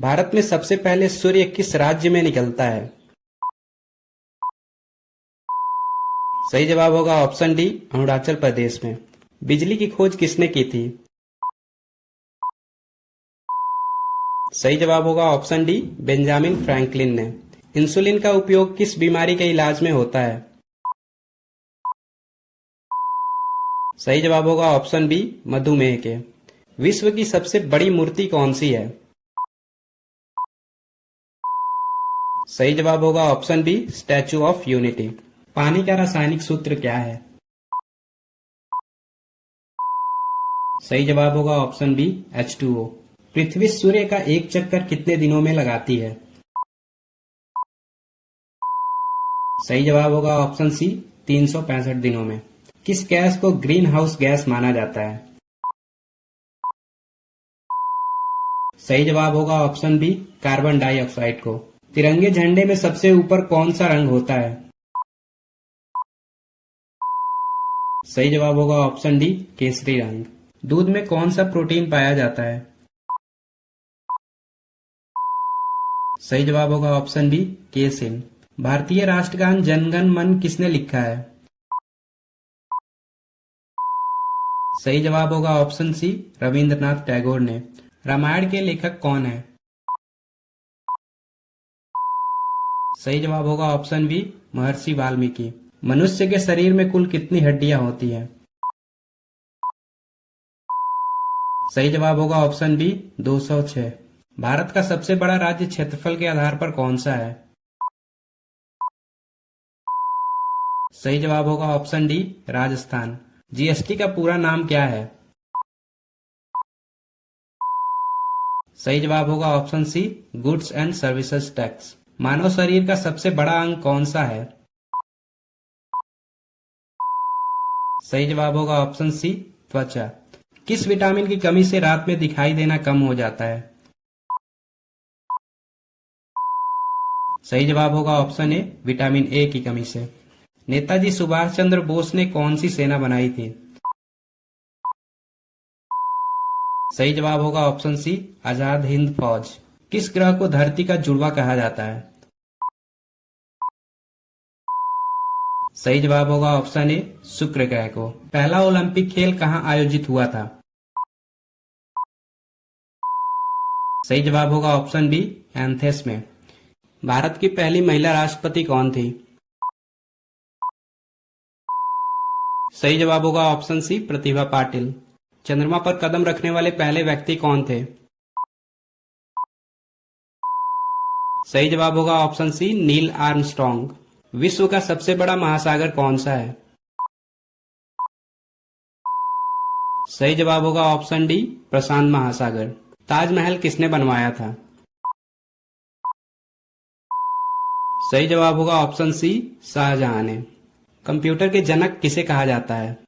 भारत में सबसे पहले सूर्य किस राज्य में निकलता है? सही जवाब होगा ऑप्शन डी, अरुणाचल प्रदेश में। बिजली की खोज किसने की थी? सही जवाब होगा ऑप्शन डी, बेंजामिन फ्रैंकलिन ने। इंसुलिन का उपयोग किस बीमारी के इलाज में होता है? सही जवाब होगा ऑप्शन बी, मधुमेह के। विश्व की सबसे बड़ी मूर्ति कौन सी है? सही जवाब होगा option B, Statue of Unity. पानी का रासायनिक सूत्र क्या है? सही जवाब होगा ऑप्शन बी, H2O। पृथ्वी सूर्य का एक चक्कर कितने दिनों में लगाती है? सही जवाब होगा ऑप्शन सी, 365 दिनों में। किस गैस को ग्रीन हाउस गैस माना जाता है? सही जवाब होगा ऑप्शन बी, कार्बन डाइऑक्साइड को। तिरंगे झंडे में सबसे ऊपर कौन सा रंग होता है? सही जवाब होगा ऑप्शन डी, केसरी रंग। दूध में कौन सा प्रोटीन पाया जाता है? सही जवाब होगा ऑप्शन बी, केसिन। भारतीय राष्ट्रगान जनगण मन किसने लिखा है? सही जवाब होगा ऑप्शन सी, रविंद्रनाथ टैगोर ने। रामायण के लेखक कौन है? सही जवाब होगा ऑप्शन बी, महर्षि वाल्मीकि। मनुष्य के शरीर में कुल कितनी हड्डियां होती हैं? सही जवाब होगा ऑप्शन बी, 206। भारत का सबसे बड़ा राज्य क्षेत्रफल के आधार पर कौन सा है? सही जवाब होगा ऑप्शन डी, राजस्थान। जीएसटी का पूरा नाम क्या है? सही जवाब होगा option C, goods and services tax. मानव शरीर का सबसे बड़ा अंग कौन सा है? सही जवाब होगा ऑप्शन सी, त्वचा। किस विटामिन की कमी से रात में दिखाई देना कम हो जाता है? सही जवाब होगा ऑप्शन ए, विटामिन ए की कमी से। नेताजी सुभाष चंद्र बोस ने कौन सी सेना बनाई थी? सही जवाब होगा ऑप्शन सी, आजाद हिंद फौज। किस ग्रह को धरती का जुड़वा कहा जाता है? सही जवाब होगा ऑप्शन ए, शुक्र ग्रह को। पहला ओलंपिक खेल कहां आयोजित हुआ था? सही जवाब होगा ऑप्शन बी, एथेंस में। भारत की पहली महिला राष्ट्रपति कौन थी? सही जवाब होगा ऑप्शन सी, प्रतिभा पाटिल। चंद्रमा पर कदम रखने वाले पहले व्यक्ति कौन थे? सही जवाब होगा ऑप्शन सी, नील आर्मस्ट्रॉन्ग। विश्व का सबसे बड़ा महासागर कौन सा है? सही जवाब होगा ऑप्शन डी, प्रशांत महासागर। ताजमहल किसने बनवाया था? सही जवाब होगा ऑप्शन सी, शाहजहां ने। कंप्यूटर के जनक किसे कहा जाता है?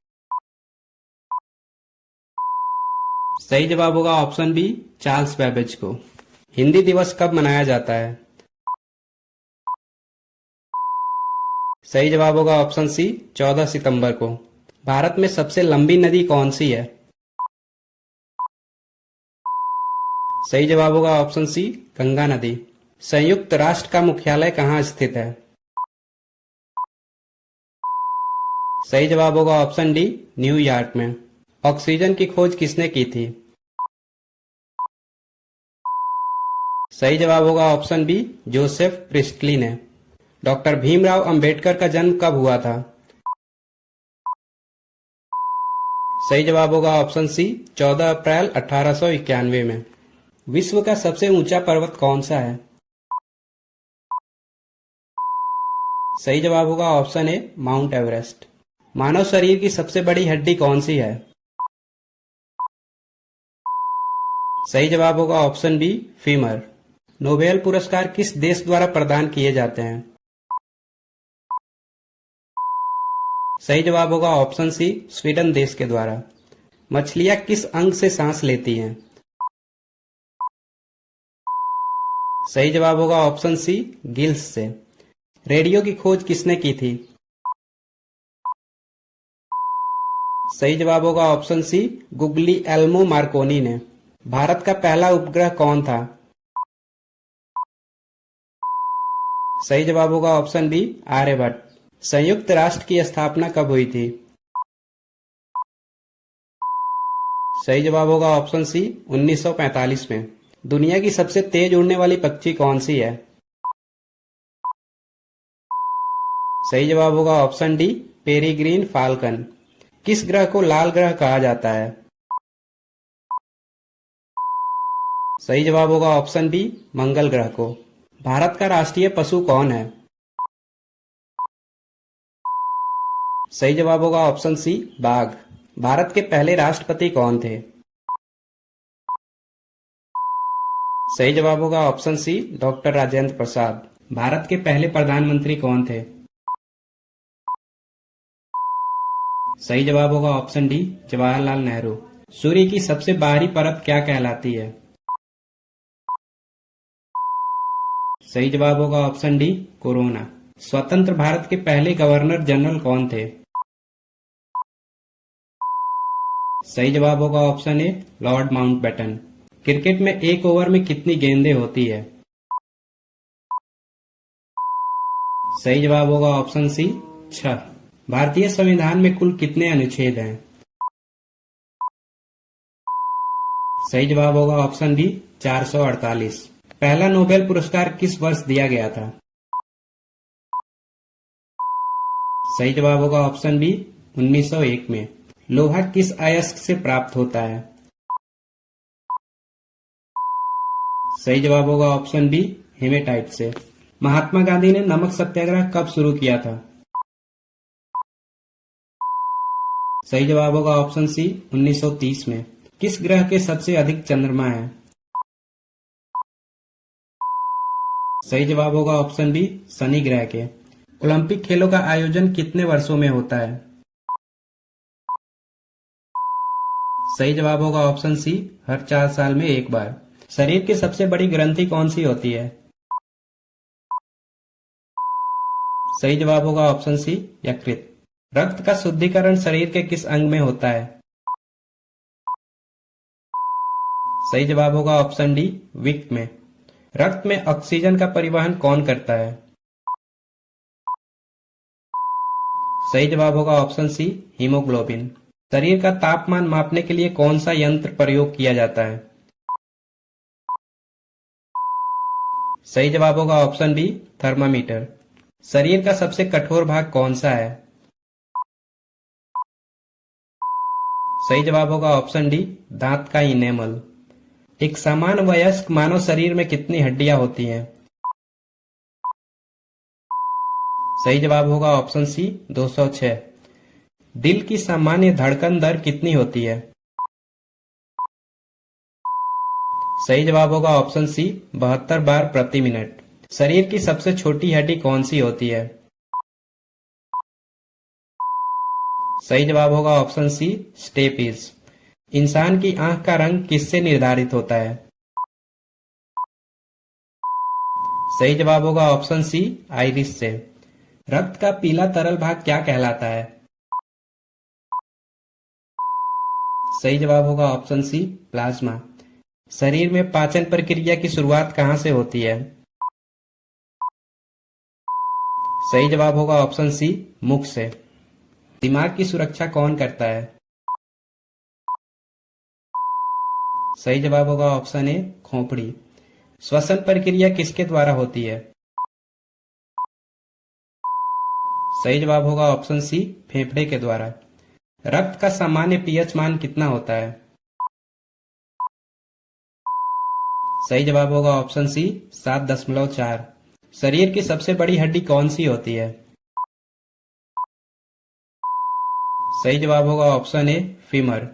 सही जवाब होगा ऑप्शन बी, चार्ल्स बेबेज को। हिंदी दिवस कब मनाया जाता है? सही जवाब होगा ऑप्शन सी, 14 सितंबर को। भारत में सबसे लंबी नदी कौन सी है? सही जवाब होगा ऑप्शन सी, गंगा नदी। संयुक्त राष्ट्र का मुख्यालय कहाँ स्थित है? सही जवाब होगा ऑप्शन डी, न्यूयॉर्क में। ऑक्सीजन की खोज किसने की थी? सही जवाब होगा ऑप्शन बी, जोसेफ प्रिस्टली ने। डॉक्टर भीमराव अंबेडकर का जन्म कब हुआ था? सही जवाब होगा ऑप्शन सी, 14 अप्रैल 1891 में। विश्व का सबसे ऊंचा पर्वत कौन सा है? सही जवाब होगा ऑप्शन ए, माउंट एवरेस्ट। मानव शरीर की सबसे बड़ी हड्डी कौन सी है? सही जवाब होगा ऑप्शन बी, फीमर। नोबेल पुरस्कार किस देश द्वारा प्रदान किए जाते हैं? सही जवाब होगा ऑप्शन सी, स्वीडन देश के द्वारा। मछलियां किस अंग से सांस लेती हैं? सही जवाब होगा ऑप्शन सी, गिल्स से। रेडियो की खोज किसने की थी? सही जवाब होगा ऑप्शन सी, गुग्लिएल्मो मार्कोनी ने। भारत का पहला उपग्रह कौन था? सही जवाब होगा ऑप्शन बी आर्यभट्ट। संयुक्त राष्ट्र की स्थापना कब हुई थी? सही जवाब होगा ऑप्शन सी 1945 में। दुनिया की सबसे तेज उड़ने वाली पक्षी कौन सी है? सही जवाब होगा ऑप्शन डी पेरीग्रीन फाल्कन। किस ग्रह को लाल ग्रह कहा जाता है? सही जवाब होगा ऑप्शन बी मंगल ग्रह को। भारत का राष्ट्रीय पशु कौन है? सही जवाब होगा ऑप्शन सी बाघ। भारत के पहले राष्ट्रपति कौन थे? सही जवाब होगा ऑप्शन सी डॉक्टर राजेंद्र प्रसाद। भारत के पहले प्रधानमंत्री कौन थे? सही जवाब होगा ऑप्शन डी जवाहरलाल नेहरू। सूर्य की सबसे बाहरी परत क्या कहलाती है? सही जवाब होगा ऑप्शन डी कोरोना। स्वतंत्र भारत के पहले गवर्नर जनरल कौन थे? सही जवाब होगा ऑप्शन ए लॉर्ड माउंटबेटन। क्रिकेट में एक ओवर में कितनी गेंदें होती है? सही जवाब होगा ऑप्शन सी 6। भारतीय संविधान में कुल कितने अनुच्छेद हैं? सही जवाब होगा ऑप्शन डी 448। पहला नोबेल पुरस्कार किस वर्ष दिया गया था? सही जवाब होगा ऑप्शन बी 1901 में। लोहा किस अयस्क से प्राप्त होता है? सही जवाब होगा ऑप्शन बी हेमेटाइट से। महात्मा गांधी ने नमक सत्याग्रह कब शुरू किया था? सही जवाब होगा ऑप्शन सी 1930 में। किस ग्रह के सबसे अधिक चंद्रमा है? सही जवाब होगा ऑप्शन बी शनि ग्रह के। ओलंपिक खेलों का आयोजन कितने वर्षों में होता है? सही जवाब होगा ऑप्शन सी हर 4 साल में एक बार। शरीर की सबसे बड़ी ग्रंथि कौन सी होती है? सही जवाब होगा ऑप्शन सी यकृत। रक्त का शुद्धिकरण शरीर के किस अंग में होता है? सही जवाब होगा ऑप्शन डी विक्ट में। रक्त में ऑक्सीजन का परिवहन कौन करता है? सही जवाब होगा ऑप्शन सी हीमोग्लोबिन। शरीर का तापमान मापने के लिए कौन सा यंत्र प्रयोग किया जाता है? सही जवाब होगा ऑप्शन बी थर्मामीटर। शरीर का सबसे कठोर भाग कौन सा है? सही जवाब होगा ऑप्शन डी दांत का इनेमल। एक सामान्य वयस्क मानव शरीर में कितनी हड्डियां होती हैं? सही जवाब होगा ऑप्शन सी 206। दिल की सामान्य धड़कन दर कितनी होती है? सही जवाब होगा ऑप्शन सी 72 बार प्रति मिनट। शरीर की सबसे छोटी हड्डी कौन सी होती है? सही जवाब होगा ऑप्शन सी स्टेपीज। इंसान की आंख का रंग किससे निर्धारित होता है? सही जवाब होगा ऑप्शन सी आइरिस से। रक्त का पीला तरल भाग क्या कहलाता है? सही जवाब होगा ऑप्शन सी प्लाज्मा। शरीर में पाचन प्रक्रिया की शुरुआत कहां से होती है? सही जवाब होगा ऑप्शन सी मुख से। दिमाग की सुरक्षा कौन करता है? सही जवाब होगा ऑप्शन ए खोपड़ी। श्वसन प्रक्रिया किसके द्वारा होती है? सही जवाब होगा ऑप्शन सी फेफड़े के द्वारा। रक्त का सामान्य पीएच मान कितना होता है? सही जवाब होगा ऑप्शन सी 7.4। शरीर की सबसे बड़ी हड्डी कौन सी होती है? सही जवाब होगा ऑप्शन ए फीमर।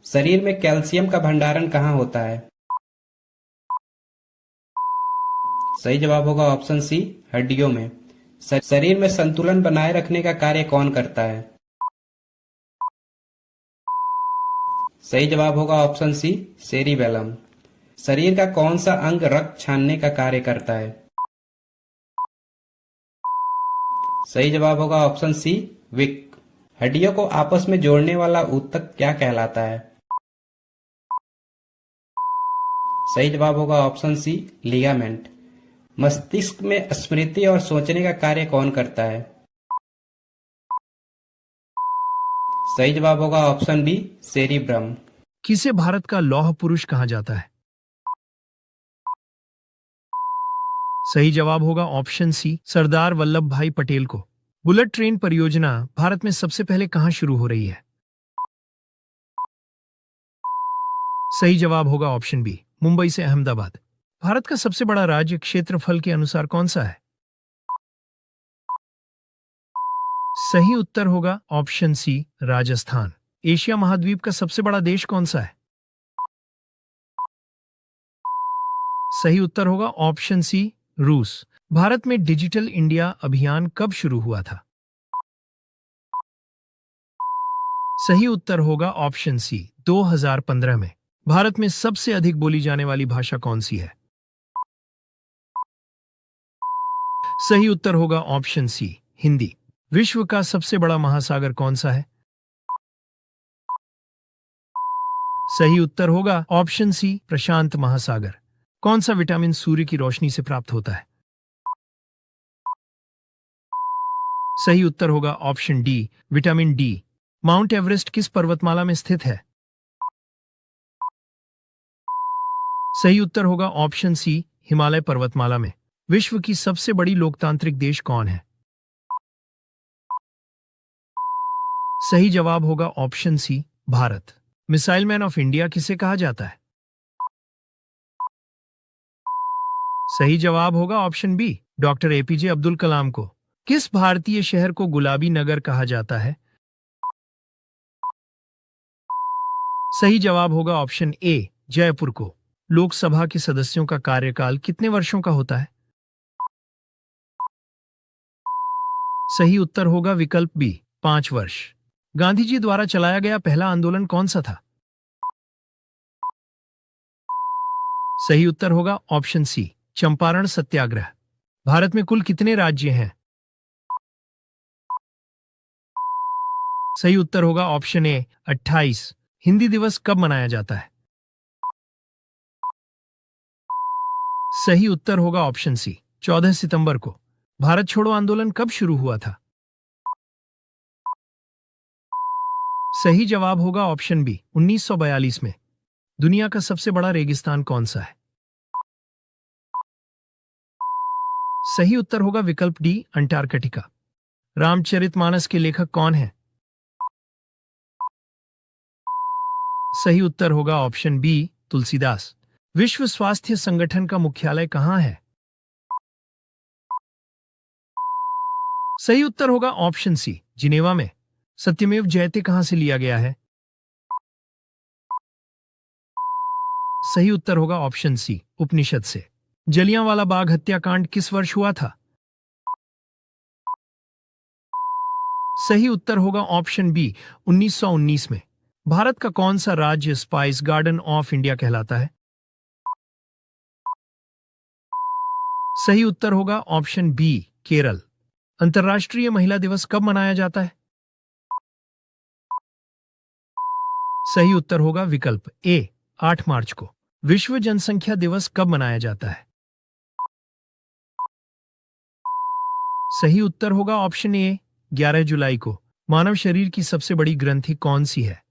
शरीर में कैल्शियम का भंडारण कहाँ होता है? सही जवाब होगा ऑप्शन सी हड्डियों में। शरीर में संतुलन बनाए रखने का कार्य कौन करता है? सही जवाब होगा ऑप्शन सी सेरिबेलम। शरीर का कौन सा अंग रक्त छानने का कार्य करता है? सही जवाब होगा ऑप्शन सी विक। हड्डियों को आपस में जोड़ने वाला ऊतक क्या कहलाता है? सही जवाब होगा ऑप्शन सी लिगामेंट। मस्तिष्क में स्मृति और सोचने का कार्य कौन करता है? सही जवाब होगा ऑप्शन बी, सेरिब्रम। किसे भारत का लौह पुरुष कहा जाता है? सही जवाब होगा ऑप्शन सी, सरदार वल्लभ भाई पटेल को। बुलेट ट्रेन परियोजना भारत में सबसे पहले कहां शुरू हो रही है? सही जवाब होगा ऑप्शन बी, मुंबई से अहमदाबाद। भारत का सबसे बड़ा राज्य क्षेत्रफल के अनुसार कौन सा है? सही उत्तर होगा ऑप्शन सी, राजस्थान। एशिया महाद्वीप का सबसे बड़ा देश कौन सा है? सही उत्तर होगा ऑप्शन सी, रूस। भारत में डिजिटल इंडिया अभियान कब शुरू हुआ था? सही उत्तर होगा ऑप्शन सी, 2015 में। भारत में सबसे अधिक बोली जाने वाली भाषा कौन सी है? सही उत्तर होगा ऑप्शन सी, हिंदी। विश्व का सबसे बड़ा महासागर कौन सा है? सही उत्तर होगा ऑप्शन सी, प्रशांत महासागर। कौन सा विटामिन सूर्य की रोशनी से प्राप्त होता है? सही उत्तर होगा option D, vitamin D. Mount Everest किस पर्वतमाला में स्थित है? सही उत्तर होगा ऑप्शन सी, हिमालय पर्वतमाला में। विश्व की सबसे बड़ी लोकतांत्रिक देश कौन है? सही जवाब होगा option C, Bharat. Missile man of India किसे कहा जाता है? सही जवाब होगा option B, doctor APJ Abdul Kalam को। किस भारतीय शहर को गुलाबी नगर कहा जाता है? सही जवाब होगा ऑप्शन ए, जयपुर को। लोकसभा के सदस्यों का कार्यकाल कितने वर्षों का होता है? सही उत्तर होगा विकल्प बी, 5 वर्ष। गांधी जी द्वारा चलाया गया पहला आंदोलन कौन सा था? सही उत्तर होगा ऑप्शन सी, चंपारण सत्याग्रह। भारत में कुल कितने राज्य हैं? सही उत्तर होगा ऑप्शन ए, 28। हिंदी दिवस कब मनाया जाता है? सही उत्तर होगा ऑप्शन सी, 14 सितंबर को। भारत छोड़ो आंदोलन कब शुरू हुआ था? सही जवाब होगा ऑप्शन बी, 1942 में। दुनिया का सबसे बड़ा रेगिस्तान कौन सा है? सही उत्तर होगा विकल्प डी, अंटार्कटिका। रामचरितमानस के लेखक कौन है? सही उत्तर होगा ऑप्शन बी, तुलसीदास। विश्व स्वास्थ्य संगठन का मुख्यालय कहां है? सही उत्तर होगा ऑप्शन सी, जिनेवा में। सत्यमेव जयते कहां से लिया गया है? सही उत्तर होगा ऑप्शन सी, उपनिषद से। जलियांवाला बाग हत्याकांड किस वर्ष हुआ था? सही उत्तर होगा ऑप्शन बी, 1919 में। भारत का कौन सा राज्य स्पाइस गार्डन ऑफ इंडिया कहलाता है? सही उत्तर होगा ऑप्शन बी, केरल। अंतर्राष्ट्रीय महिला दिवस कब मनाया जाता है? सही उत्तर होगा विकल्प ए, 8 मार्च को। विश्व जनसंख्या दिवस कब मनाया जाता है? सही उत्तर होगा ऑप्शन ए, 11 जुलाई को। मानव शरीर की सबसे बड़ी ग्रंथि कौन सी है?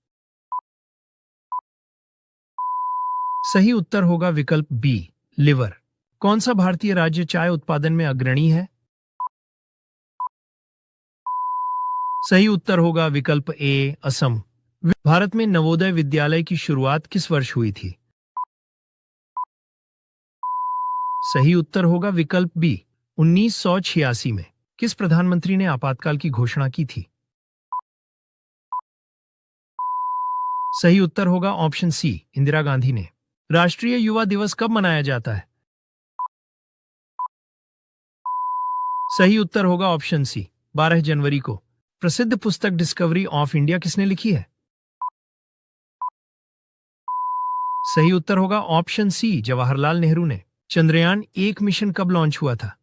सही उत्तर होगा विकल्प बी, लिवर। कौन सा भारतीय राज्य चाय उत्पादन में अग्रणी है? सही उत्तर होगा विकल्प ए, असम। भारत में नवोदय विद्यालय की शुरुआत किस वर्ष हुई थी? सही उत्तर होगा विकल्प बी, 1986 में। किस प्रधानमंत्री ने आपातकाल की घोषणा की थी? सही उत्तर होगा ऑप्शन सी, इंदिरा गांधी ने। राष्ट्रीय युवा दिवस कब मनाया जाता है? सही उत्तर होगा ऑप्शन सी, 12 जनवरी को। प्रसिद्ध पुस्तक डिस्कवरी ऑफ इंडिया किसने लिखी है? सही उत्तर होगा ऑप्शन सी, जवाहरलाल नेहरू ने। चंद्रयान 1 मिशन कब लॉन्च हुआ था?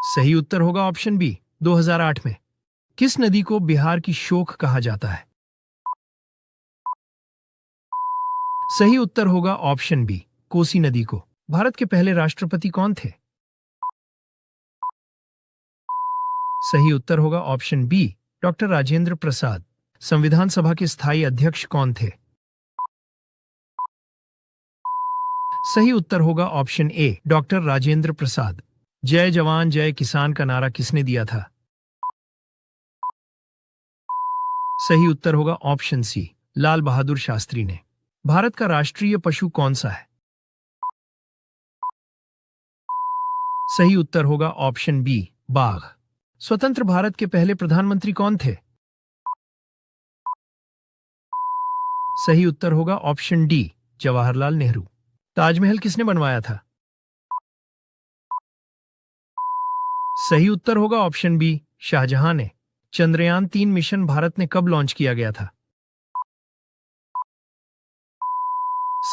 सही उत्तर होगा ऑप्शन बी, 2008 में। किस नदी को बिहार की शोक कहा जाता है? सही उत्तर होगा ऑप्शन बी, कोसी नदी को। भारत के पहले राष्ट्रपति कौन थे? सही उत्तर होगा option B, doctor Rajendra Prasad. संविधान सभा के स्थायी अध्यक्ष कौन थे? सही उत्तर होगा option A, doctor Rajendra Prasad. जय जवान जय किसान का नारा किसने दिया था? सही उत्तर होगा ऑप्शन सी, लाल बहादुर शास्त्री ने। भारत का राष्ट्रीय पशु कौन सा है? सही उत्तर होगा ऑप्शन बी, बाघ। स्वतंत्र भारत के पहले प्रधानमंत्री कौन थे? सही उत्तर होगा ऑप्शन डी, जवाहरलाल नेहरू। ताजमहल किसने बनवाया था? सही उत्तर होगा ऑप्शन बी, शाहजहां ने। चंद्रयान 3 मिशन भारत ने कब लॉन्च किया गया था?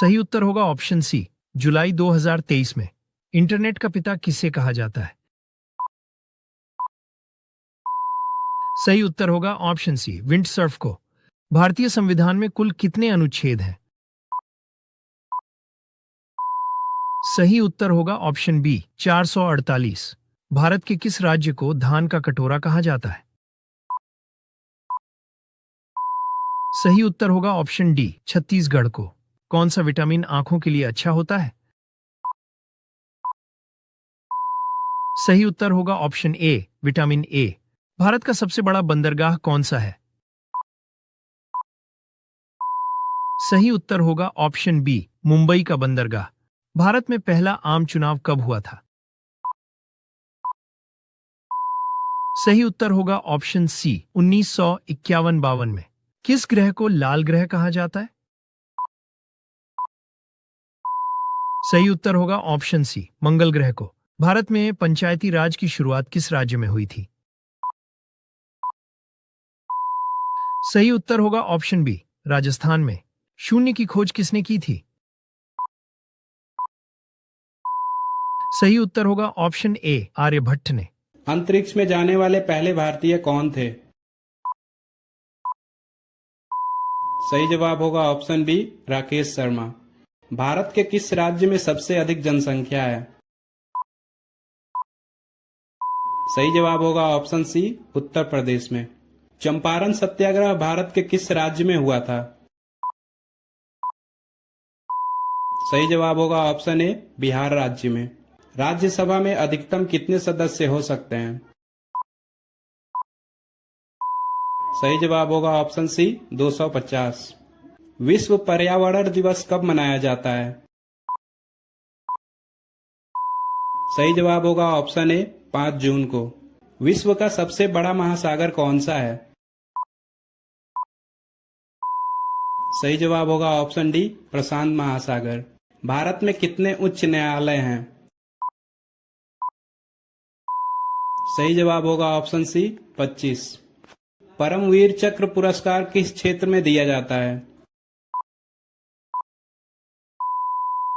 सही उत्तर होगा ऑप्शन सी, जुलाई 2023 में। इंटरनेट का पिता किसे कहा जाता है? सही उत्तर होगा ऑप्शन सी, विंडसर्फ को। भारतीय संविधान में कुल कितने अनुच्छेद हैं? सही उत्तर होगा ऑप्शन बी, 448। भारत के किस राज्य को धान का कटोरा कहा जाता है? सही उत्तर होगा ऑप्शन डी, छत्तीसगढ़ को। कौन सा विटामिन आंखों के लिए अच्छा होता है? सही उत्तर होगा option A, vitamin A. Bharat का सबसे बड़ा बंदरगाह कौन सा है? सही उत्तर होगा ऑप्शन बी, मुंबई का बंदरगाह। भारत में पहला आम चुनाव कब हुआ था? सही उत्तर होगा ऑप्शन सी, 1951-52 में। किस ग्रह को लाल ग्रह कहा जाता है? सही उत्तर होगा ऑप्शन सी, मंगल ग्रह को। भारत में पंचायती राज की शुरुआत किस राज्य में हुई थी? सही उत्तर होगा ऑप्शन बी, राजस्थान में। शून्य की खोज किसने की थी? सही उत्तर होगा ऑप्शन ए, आर्यभट्ट ने। अंतरिक्ष में जाने वाले पहले भारतीय कौन थे? सही जवाब होगा ऑप्शन बी, राकेश शर्मा। भारत के किस राज्य में सबसे अधिक जनसंख्या है? सही जवाब होगा ऑप्शन सी, उत्तर प्रदेश में। चंपारण सत्याग्रह भारत के किस राज्य में हुआ था? सही जवाब होगा ऑप्शन ए, बिहार राज्य में। राज्यसभा में अधिकतम कितने सदस्य हो सकते हैं? सही जवाब होगा ऑप्शन सी, 250। विश्व पर्यावरण दिवस कब मनाया जाता है? सही जवाब होगा ऑप्शन ए, 5 जून को। विश्व का सबसे बड़ा महासागर कौन सा है? सही जवाब होगा ऑप्शन डी, प्रशांत महासागर। भारत में कितने उच्च न्यायालय हैं? सही जवाब होगा ऑप्शन सी, 25। परमवीर चक्र पुरस्कार किस क्षेत्र में दिया जाता है?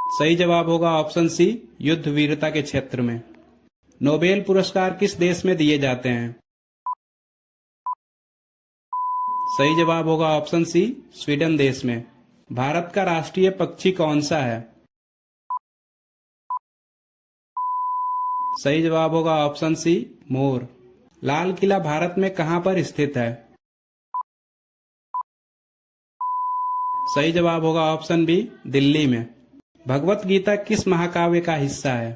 सही जवाब होगा ऑप्शन सी, युद्ध वीरता के क्षेत्र में। नोबेल पुरस्कार किस देश में दिए जाते हैं? सही जवाब होगा ऑप्शन सी, स्वीडन देश में। भारत का राष्ट्रीय पक्षी कौन सा है? सही जवाब होगा ऑप्शन सी, मोर। लाल किला भारत में कहां पर स्थित है? सही जवाब होगा ऑप्शन बी, दिल्ली में। भगवत गीता किस महाकाव्य का हिस्सा है?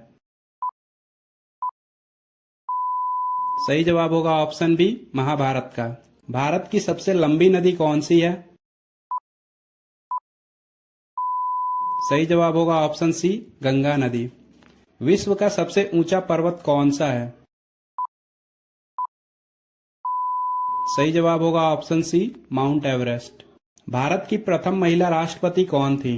सही जवाब होगा ऑप्शन बी, महाभारत का। भारत की सबसे लंबी नदी कौन सी है? सही जवाब होगा ऑप्शन सी, गंगा नदी। विश्व का सबसे ऊंचा पर्वत कौन सा है? सही जवाब होगा option C, Mount Everest. Bharat की प्रथम महिला राष्ट्रपति कौन थी?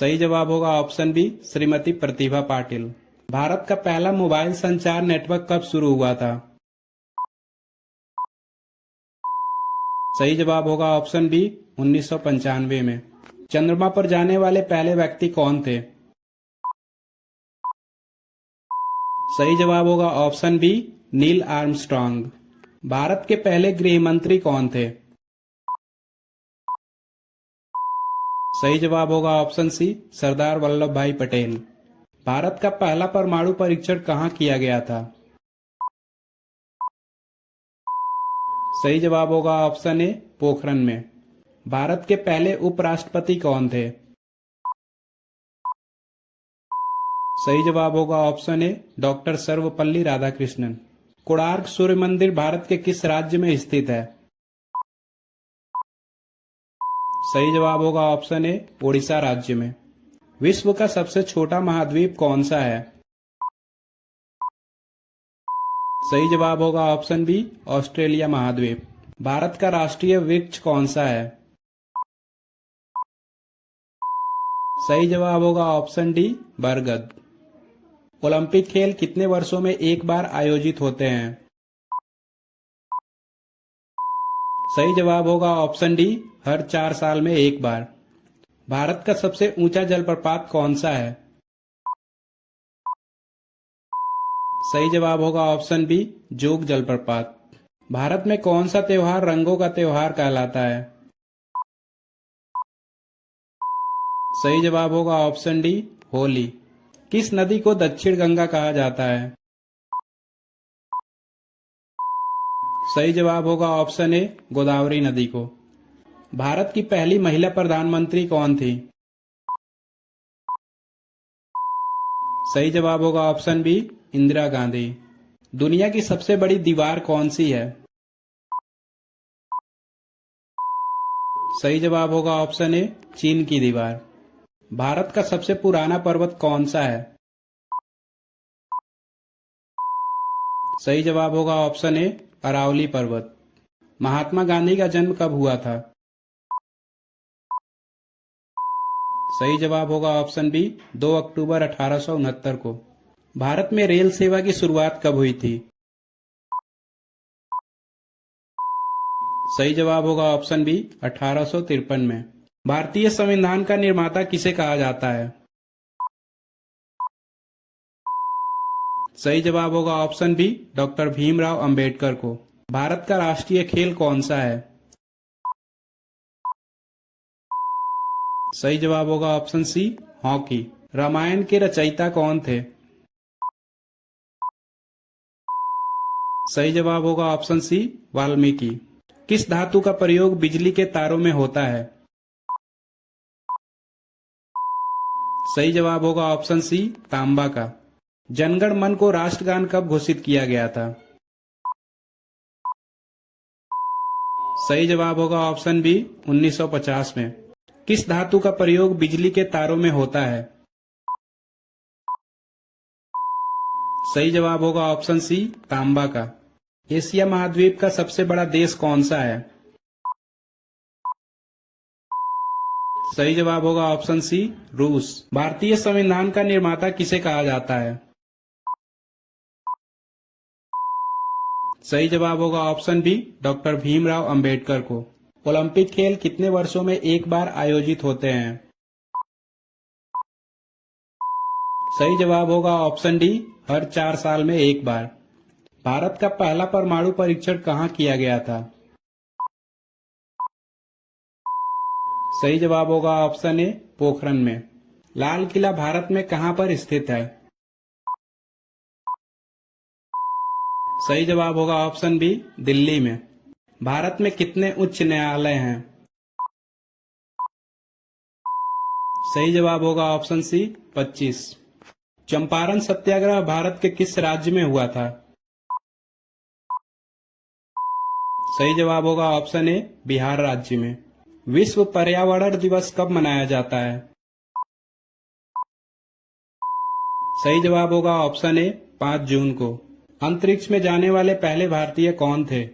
सही जवाब होगा ऑप्शन बी, श्रीमती प्रतिभा पाटिल। भारत का पहला मोबाइल संचार नेटवर्क कब शुरू हुआ था? सही जवाब होगा ऑप्शन बी, 1995 में। चंद्रमा पर जाने वाले पहले व्यक्ति कौन थे? सही जवाब होगा option B, Neil Armstrong. Bharat के पहले गृह मंत्री कौन थे? सही जवाब होगा ऑप्शन सी सरदार वल्लभ भाई पटेल। भारत का पहला परमाणु परीक्षण कहाँ किया गया था? सही जवाब होगा ऑप्शन ए पोखरण में। भारत के पहले उपराष्ट्रपति कौन थे? सही जवाब होगा option A doctor Sarvepalli Radhakrishnan. Konark सूर्य मंदिर भारत के किस राज्य में स्थित है? सही जवाब होगा ऑप्शन ए ओडिशा राज्य में। विश्व का सबसे छोटा महाद्वीप कौन सा है? सही जवाब होगा ऑप्शन बी ऑस्ट्रेलिया महाद्वीप। भारत का राष्ट्रीय वृक्ष कौन सा है? सही जवाब होगा ऑप्शन डी बरगद। ओलंपिक खेल कितने वर्षों में एक बार आयोजित होते हैं? सही जवाब होगा ऑप्शन डी हर 4 साल में एक बार। भारत का सबसे ऊंचा जलप्रपात कौन सा है? सही जवाब होगा ऑप्शन बी जोग जलप्रपात। भारत में कौन सा त्योहार रंगों का त्योहार कहलाता है? सही जवाब होगा ऑप्शन डी होली। किस नदी को दक्षिण गंगा कहा जाता है? सही जवाब होगा ऑप्शन ए गोदावरी नदी को। भारत की पहली महिला प्रधानमंत्री कौन थी? सही जवाब होगा ऑप्शन बी इंदिरा गांधी। दुनिया की सबसे बड़ी दीवार कौन सी है? सही जवाब होगा ऑप्शन ए चीन की दीवार। भारत का सबसे पुराना पर्वत कौन सा है? सही जवाब होगा ऑप्शन ए अरावली पर्वत। महात्मा गांधी का जन्म कब हुआ था? सही जवाब होगा ऑप्शन बी 2 अक्टूबर 1869 को। भारत में रेल सेवा की शुरुआत कब हुई थी? सही जवाब होगा ऑप्शन बी 1853 में। भारतीय संविधान का निर्माता किसे कहा जाता है? सही जवाब होगा option B doctor Bhimrao Ambedkar को। भारत का राष्ट्रीय खेल कौन सा है? सही जवाब होगा ऑप्शन सी हॉकी। रामायण के रचयिता कौन थे? सही जवाब होगा ऑप्शन सी वाल्मीकि। किस धातु का प्रयोग बिजली के तारों में होता है? सही जवाब होगा ऑप्शन सी तांबा का। जनगण मन को राष्ट्रगान कब घोषित किया गया था? सही जवाब होगा ऑप्शन बी 1950 में। किस धातु का प्रयोग बिजली के तारों में होता है? सही जवाब होगा ऑप्शन सी तांबा का। एशिया महाद्वीप का सबसे बड़ा देश कौन सा है? सही जवाब होगा ऑप्शन सी रूस। भारतीय संविधान का निर्माता किसे कहा जाता है? सही जवाब होगा option B doctor Bhimrao Ambedkar को। ओलंपिक खेल कितने वर्षों में एक बार आयोजित होते हैं? सही जवाब होगा ऑप्शन डी हर 4 साल में एक बार। भारत का पहला परमाणु परीक्षण कहाँ किया गया था? सही जवाब होगा ऑप्शन ए पोखरण में। लाल किला भारत में कहाँ पर स्थित है? सही जवाब होगा ऑप्शन बी दिल्ली में। भारत में कितने उच्च न्यायालय हैं? सही जवाब होगा ऑप्शन सी 25। चंपारण सत्याग्रह भारत के किस राज्य में हुआ था? सही जवाब होगा ऑप्शन ए बिहार राज्य में। विश्व पर्यावरण दिवस कब मनाया जाता है? सही जवाब होगा ऑप्शन ए 5 जून को। अंतरिक्ष में जाने वाले पहले भारतीय कौन थे?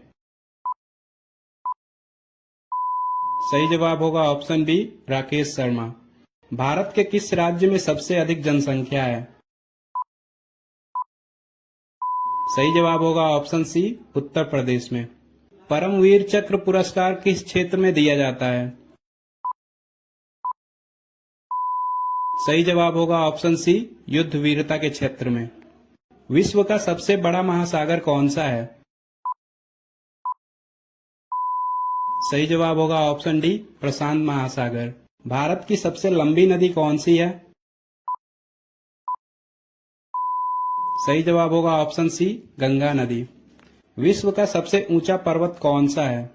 सही जवाब होगा ऑप्शन बी राकेश शर्मा। भारत के किस राज्य में सबसे अधिक जनसंख्या है? सही जवाब होगा ऑप्शन सी उत्तर प्रदेश में। परमवीर चक्र पुरस्कार किस क्षेत्र में दिया जाता है? सही जवाब होगा ऑप्शन सी युद्ध वीरता के क्षेत्र में। विश्व का सबसे बड़ा महासागर कौन सा है? सही जवाब होगा ऑप्शन डी प्रशांत महासागर। भारत की सबसे लंबी नदी कौन सी है? सही जवाब होगा ऑप्शन सी, गंगा नदी। विश्व का सबसे ऊंचा पर्वत कौन सा है?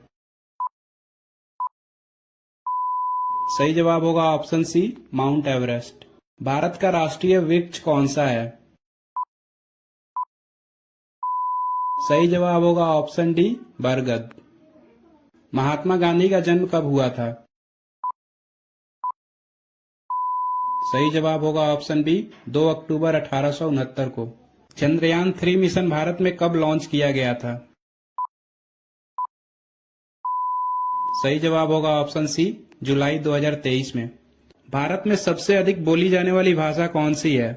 सही जवाब होगा option C, Mount Everest. Bharat का राष्ट्रीय वृक्ष कौन सा है? सही जवाब होगा ऑप्शन डी, बरगद। महात्मा गांधी का जन्म कब हुआ था? सही जवाब होगा ऑप्शन बी, 2 अक्टूबर 1869 को। चंद्रयान 3 मिशन भारत में कब लॉन्च किया गया था? सही जवाब होगा ऑप्शन सी, जुलाई 2023 में। भारत में सबसे अधिक बोली जाने वाली भाषा कौन सी है?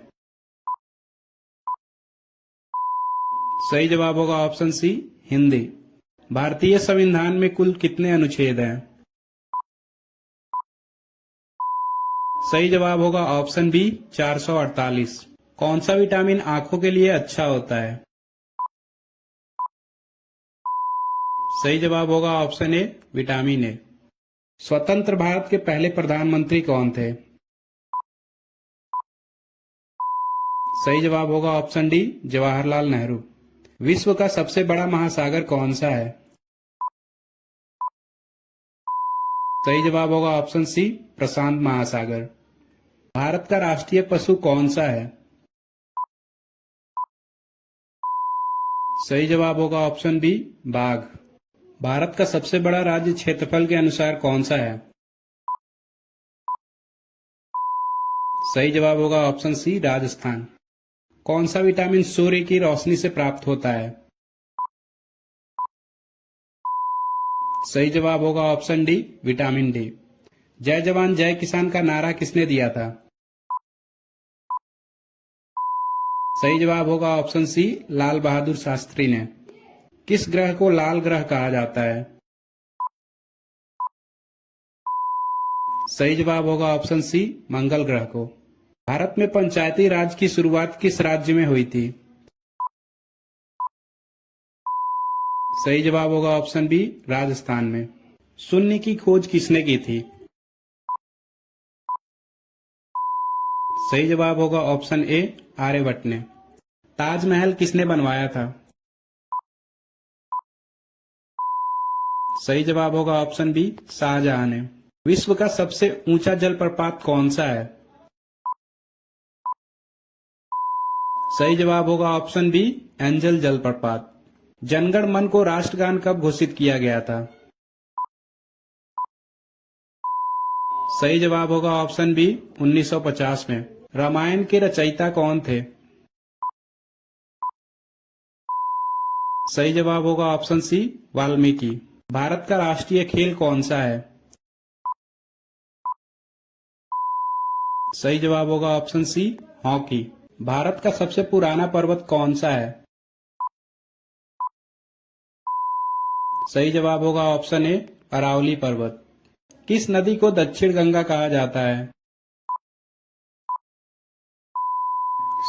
सही जवाब होगा ऑप्शन सी, हिंदी। भारतीय संविधान में कुल कितने अनुच्छेद हैं? सही जवाब होगा ऑप्शन बी, 448। कौन सा विटामिन आंखों के लिए अच्छा होता है? सही जवाब होगा ऑप्शन ए, विटामिन ए। स्वतंत्र भारत के पहले प्रधानमंत्री कौन थे? सही जवाब होगा ऑप्शन डी, जवाहरलाल नेहरू। विश्व का सबसे बड़ा महासागर कौन सा है? सही जवाब होगा ऑप्शन सी, प्रशांत महासागर। भारत का राष्ट्रीय पशु कौन सा है? सही जवाब होगा ऑप्शन बी, बाघ। भारत का सबसे बड़ा राज्य क्षेत्रफल के अनुसार कौन सा है? सही जवाब होगा ऑप्शन सी, राजस्थान। कौन सा विटामिन सूर्य की रोशनी से प्राप्त होता है? सही जवाब होगा ऑप्शन डी, विटामिन डी। जय जवान जय किसान का नारा किसने दिया था? सही जवाब होगा ऑप्शन सी, लाल बहादुर शास्त्री ने। किस ग्रह को लाल ग्रह कहा जाता है? सही जवाब होगा ऑप्शन सी, मंगल ग्रह को। भारत में पंचायती राज की शुरुआत किस राज्य में हुई थी? सही जवाब होगा ऑप्शन बी, राजस्थान में। शून्य की खोज किसने की थी? सही जवाब होगा ऑप्शन ए, आर्यभट्ट ने। ताजमहल किसने बनवाया था? सही जवाब होगा ऑप्शन बी, शाहजहां ने। विश्व का सबसे ऊंचा जलप्रपात कौन सा है? सही जवाब होगा ऑप्शन बी, एंजल जलप्रपात। जनगण मन को राष्ट्रगान कब घोषित किया गया था? सही जवाब होगा ऑप्शन बी, 1950 में। रामायण के रचयिता कौन थे? सही जवाब होगा ऑप्शन सी, वाल्मीकि। भारत का राष्ट्रीय खेल कौन सा है? सही जवाब होगा ऑप्शन सी, हॉकी। भारत का सबसे पुराना पर्वत कौन सा है? सही जवाब होगा ऑप्शन ए, अरावली पर्वत। किस नदी को दक्षिण गंगा कहा जाता है?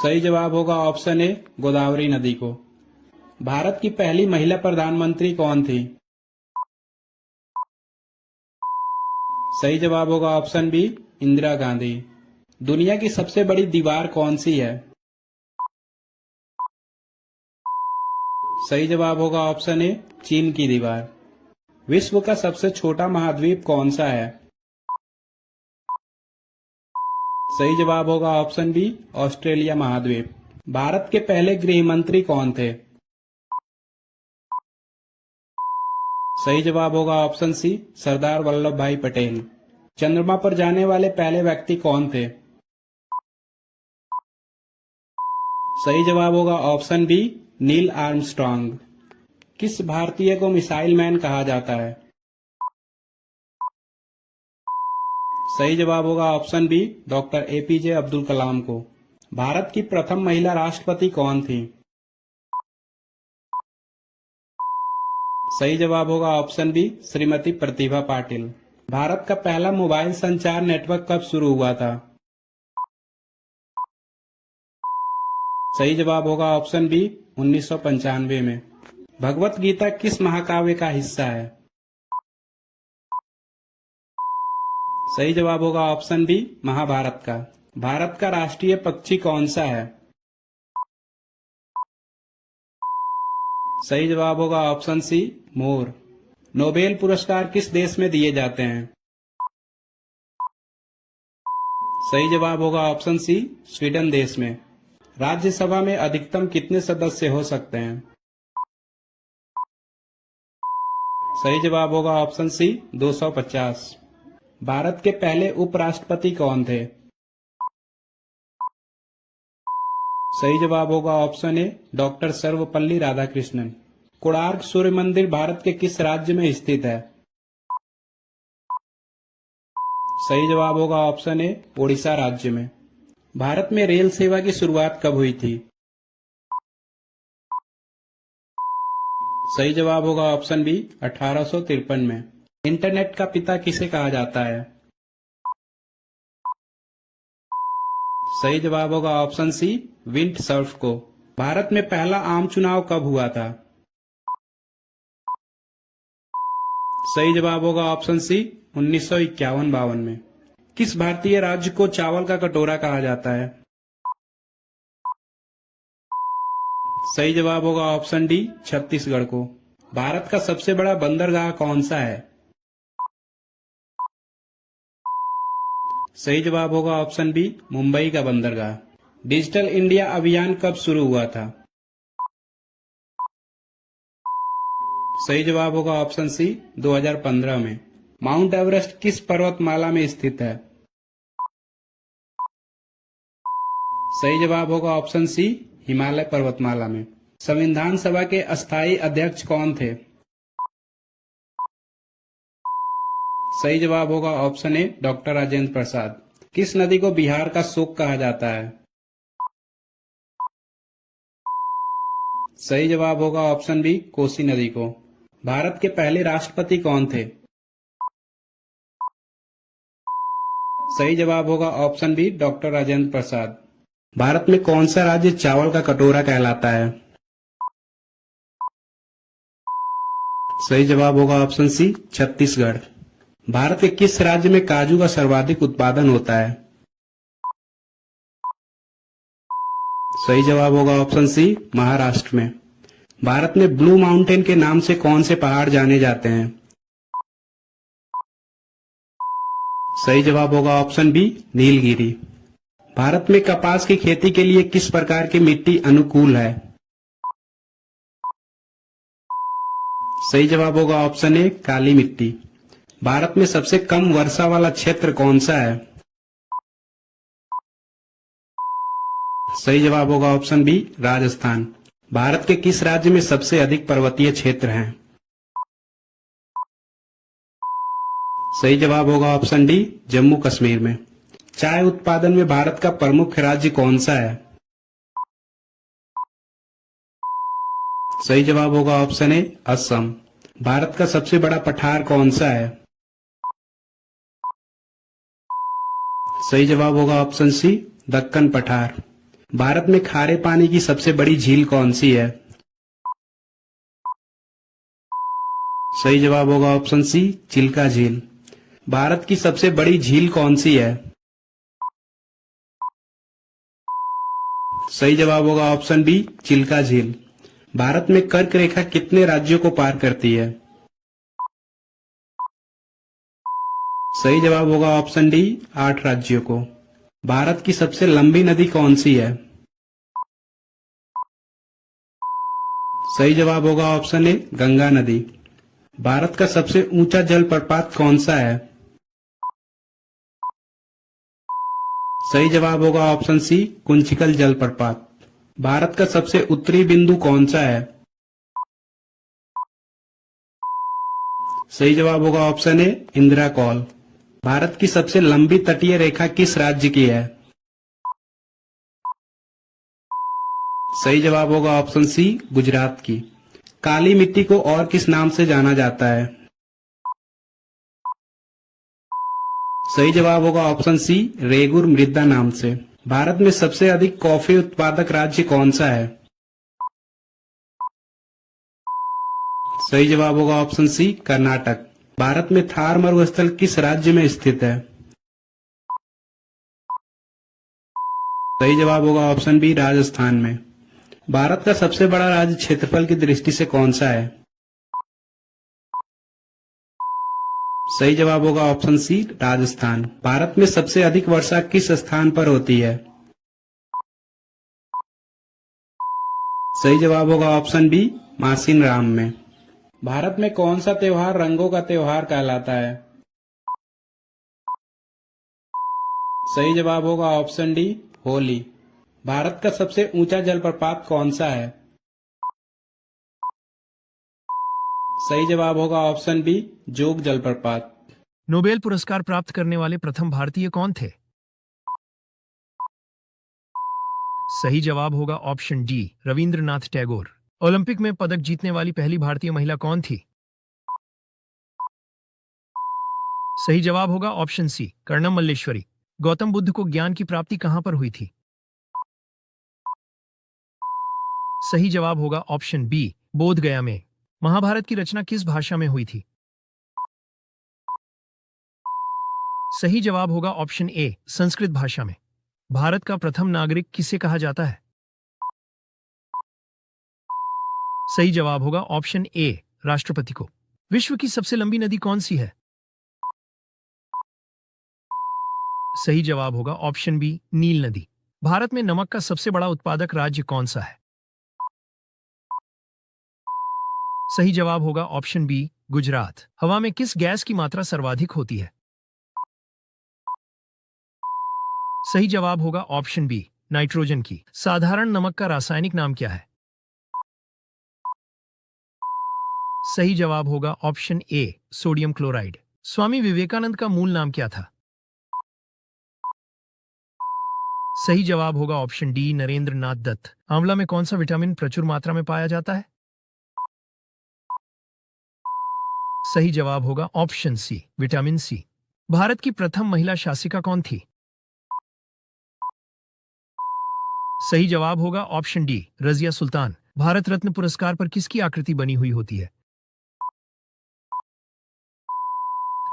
सही जवाब होगा ऑप्शन ए, गोदावरी नदी को। भारत की पहली महिला प्रधानमंत्री कौन थी? सही जवाब होगा ऑप्शन बी, इंदिरा गांधी। दुनिया की सबसे बड़ी दीवार कौन सी है? सही जवाब होगा ऑप्शन ए, चीन की दीवार। विश्व का सबसे छोटा महाद्वीप कौन सा है? सही जवाब होगा ऑप्शन बी, ऑस्ट्रेलिया महाद्वीप। भारत के पहले गृह मंत्री कौन थे? सही जवाब होगा ऑप्शन सी, सरदार वल्लभ भाई पटेल। चंद्रमा पर जाने वाले पहले व्यक्ति कौन थे? सही जवाब होगा ऑप्शन बी, नील आर्मस्ट्रांग। किस भारतीय को मिसाइल मैन कहा जाता है? सही जवाब होगा option B, doctor APJ Abdul Kalam को। भारत की प्रथम महिला राष्ट्रपति कौन थी? सही जवाब होगा ऑप्शन बी, श्रीमती प्रतिभा पाटिल। भारत का पहला मोबाइल संचार नेटवर्क कब शुरू हुआ था? सही जवाब होगा ऑप्शन बी, 1995 में। भगवत गीता किस महाकाव्य का हिस्सा है? सही जवाब होगा ऑप्शन बी महाभारत का। भारत का राष्ट्रीय पक्षी कौन सा है? सही जवाब होगा ऑप्शन सी मोर। नोबेल पुरस्कार किस देश में दिए जाते हैं? सही जवाब होगा ऑप्शन सी स्वीडन देश में। राज्यसभा में अधिकतम कितने सदस्य हो सकते हैं? सही जवाब होगा ऑप्शन सी 250। भारत के पहले उपराष्ट्रपति कौन थे? सही जवाब होगा option A doctor Sarvepalli Radhakrishnan. Konark सूर्य मंदिर भारत के किस राज्य में स्थित है? सही जवाब होगा ऑप्शन ए ओडिशा राज्य में। भारत में रेल सेवा की शुरुआत कब हुई थी? सही जवाब होगा ऑप्शन बी 1853 में। इंटरनेट का पिता किसे कहा जाता है? सही जवाब होगा ऑप्शन सी विंड सर्फ को। भारत में पहला आम चुनाव कब हुआ था? सही जवाब होगा ऑप्शन सी 1951-52 में। किस भारतीय राज्य को चावल का कटोरा कहा जाता है? सही जवाब होगा ऑप्शन डी छत्तीसगढ़ को। भारत का सबसे बड़ा बंदरगाह कौन सा है? सही जवाब होगा ऑप्शन बी मुंबई का बंदरगाह। डिजिटल इंडिया अभियान कब शुरू हुआ था? सही जवाब होगा ऑप्शन सी 2015 में। माउंट एवरेस्ट किस पर्वतमाला में स्थित है? सही जवाब होगा ऑप्शन सी हिमालय पर्वतमाला में। संविधान सभा के अस्थायी अध्यक्ष कौन थे? सही जवाब होगा option A doctor Rajendra Prasad. किस नदी को बिहार का शोक कहा जाता है? सही जवाब होगा ऑप्शन बी कोसी नदी को। भारत के पहले राष्ट्रपति कौन थे? सही जवाब होगा option B doctor Rajendra Prasad. Bharat में कौन सा राज्य चावल का कटोरा कहलाता है? सही जवाब होगा ऑप्शन सी छत्तीसगढ़। भारत के किस राज्य में काजू का सर्वाधिक उत्पादन होता है? सही जवाब होगा ऑप्शन सी महाराष्ट्र में। भारत में ब्लू माउंटेन के नाम से कौन से पहाड़ जाने जाते हैं? सही जवाब होगा ऑप्शन बी नीलगिरी। भारत में कपास की खेती के लिए किस प्रकार की मिट्टी अनुकूल है? सही जवाब होगा ऑप्शन ए काली मिट्टी। भारत में सबसे कम वर्षा वाला क्षेत्र कौन सा है? सही जवाब होगा ऑप्शन बी राजस्थान। भारत के किस राज्य में सबसे अधिक पर्वतीय क्षेत्र हैं? सही जवाब होगा ऑप्शन डी जम्मू कश्मीर में। चाय उत्पादन में भारत का प्रमुख राज्य कौन सा है? सही जवाब होगा ऑप्शन ए असम। भारत का सबसे बड़ा पठार कौन सा है? सही जवाब होगा ऑप्शन सी दक्कन पठार। भारत में खारे पानी की सबसे बड़ी झील कौन सी है? सही जवाब होगा ऑप्शन सी चिल्का झील। भारत की सबसे बड़ी झील कौन सी है? सही जवाब होगा ऑप्शन बी चिल्का झील। भारत में कर्क रेखा कितने राज्यों को पार करती है? सही जवाब होगा ऑप्शन डी 8 राज्यों को। भारत की सबसे लंबी नदी कौन सी है? सही जवाब होगा ऑप्शन ए गंगा नदी। भारत का सबसे ऊंचा जलप्रपात कौन सा है? सही जवाब होगा ऑप्शन सी कुंचिकल जलप्रपात। भारत का सबसे उत्तरी बिंदु कौन सा है? सही जवाब होगा ऑप्शन ए इंदिरा कॉल। भारत की सबसे लंबी तटीय रेखा किस राज्य की है? सही जवाब होगा ऑप्शन सी गुजरात की। काली मिट्टी को और किस नाम से जाना जाता है? सही जवाब होगा ऑप्शन सी रेगुर मृदा नाम से। भारत में सबसे अधिक कॉफी उत्पादक राज्य कौन सा है? सही जवाब होगा ऑप्शन सी कर्नाटक। भारत में थार मरुस्थल किस राज्य में स्थित है? सही जवाब होगा ऑप्शन बी राजस्थान में। भारत का सबसे बड़ा राज्य क्षेत्रफल की दृष्टि से कौन सा है? सही जवाब होगा ऑप्शन सी राजस्थान। भारत में सबसे अधिक वर्षा किस स्थान पर होती है? सही जवाब होगा ऑप्शन बी मासिन राम में। भारत में कौन सा त्योहार रंगों का त्योहार कहलाता है? सही जवाब होगा ऑप्शन डी होली। भारत का सबसे ऊंचा जलप्रपात कौन सा है? सही जवाब होगा ऑप्शन बी जोग जलप्रपात। नोबेल पुरस्कार प्राप्त करने वाले प्रथम भारतीय कौन थे? सही जवाब होगा option D Rabindranath Tagore. Olympic में पदक जीतने वाली पहली भारतीय महिला कौन थी? सही जवाब होगा ऑप्शन सी कर्णम मल्लेश्वरी। गौतम बुद्ध को ज्ञान की प्राप्ति कहां पर हुई थी? सही जवाब होगा ऑप्शन बी बोध गया में। महाभारत की रचना किस भाषा में हुई थी? सही जवाब होगा ऑप्शन ए संस्कृत भाषा में। भारत का प्रथम नागरिक किसे कहा जाता है? सही जवाब होगा ऑप्शन ए राष्ट्रपति को। विश्व की सबसे लंबी नदी कौन सी है? सही जवाब होगा ऑप्शन बी नील नदी। भारत में नमक का सबसे बड़ा उत्पादक राज्य कौन सा है? सही जवाब होगा ऑप्शन बी गुजरात। हवा में किस गैस की मात्रा सर्वाधिक होती है? सही जवाब होगा ऑप्शन बी नाइट्रोजन की। साधारण नमक का रासायनिक नाम क्या है? सही जवाब होगा ऑप्शन ए सोडियम क्लोराइड। स्वामी विवेकानंद का मूल नाम क्या था? सही जवाब होगा ऑप्शन डी नरेंद्र नाथ दत्त। आंवला में कौन सा विटामिन प्रचुर मात्रा में पाया जाता है? सही जवाब होगा option C vitamin C. Bharat की प्रथम महिला शासिका कौन थी? सही जवाब होगा ऑप्शन डी रजिया सुल्तान। भारत रत्न पुरस्कार पर किसकी आकृति बनी हुई होती है?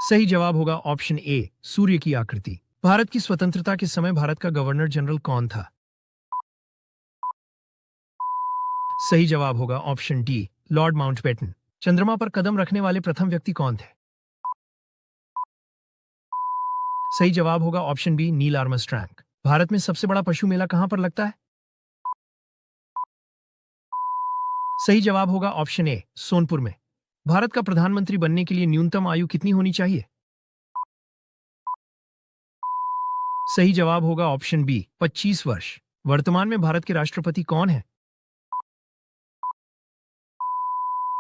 सही जवाब होगा ऑप्शन ए सूर्य की आकृति। भारत की स्वतंत्रता के समय भारत का गवर्नर जनरल कौन था? सही जवाब होगा ऑप्शन डी लॉर्ड माउंटबेटन। चंद्रमा पर कदम रखने वाले प्रथम व्यक्ति कौन थे? सही जवाब होगा ऑप्शन बी नील आर्मस्ट्रैंग। भारत में सबसे बड़ा पशु मेला कहां पर लगता है? सही जवाब होगा ऑप्शन ए सोनपुर में। भारत का प्रधानमंत्री बनने के लिए न्यूनतम आयु कितनी होनी चाहिए? सही जवाब होगा ऑप्शन बी 25 वर्ष। वर्तमान में भारत के राष्ट्रपति कौन है?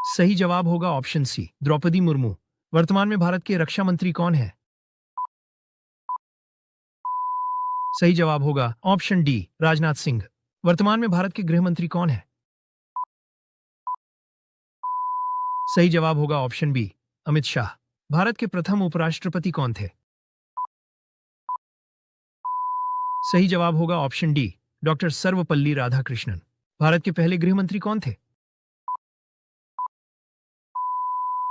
सही जवाब होगा ऑप्शन सी द्रौपदी मुर्मू। वर्तमान में भारत के रक्षा मंत्री कौन है? सही जवाब होगा ऑप्शन डी राजनाथ सिंह। वर्तमान में भारत के गृह मंत्री कौन है? सही जवाब होगा ऑप्शन बी अमित शाह। भारत के प्रथम उपराष्ट्रपति कौन थे? सही जवाब होगा option D doctor Sarvepalli Radhakrishnan. Bharat के पहले गृह मंत्री कौन थे?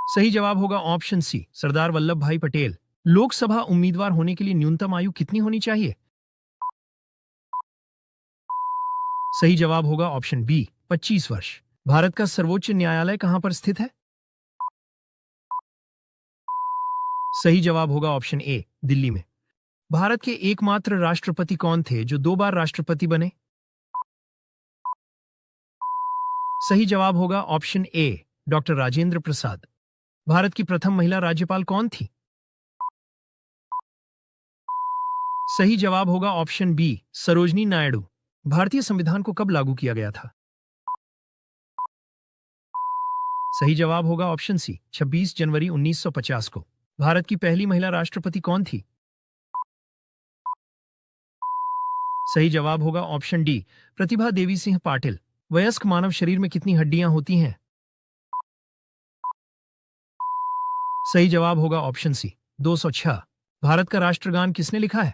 सही जवाब होगा ऑप्शन सी सरदार वल्लभ भाई पटेल। लोकसभा उम्मीदवार होने के लिए न्यूनतम आयु कितनी होनी चाहिए? सही जवाब होगा ऑप्शन बी 25 वर्ष। भारत का सर्वोच्च न्यायालय कहां पर स्थित है? सही जवाब होगा ऑप्शन ए दिल्ली में। भारत के एकमात्र राष्ट्रपति कौन थे जो 2 बार राष्ट्रपति बने? सही जवाब होगा option A doctor Rajendra Prasad. Bharat की प्रथम महिला राज्यपाल कौन थी? सही जवाब होगा ऑप्शन बी सरोजनी नायडू। भारतीय संविधान को कब लागू किया गया था? सही जवाब होगा ऑप्शन सी 26 जनवरी 1950 को। भारत की पहली महिला राष्ट्रपति कौन थी? सही जवाब होगा ऑप्शन डी प्रतिभा देवी सिंह पाटिल। वयस्क मानव शरीर में कितनी हड्डियां होती हैं? सही जवाब होगा ऑप्शन सी 206। भारत का राष्ट्रगान किसने लिखा है?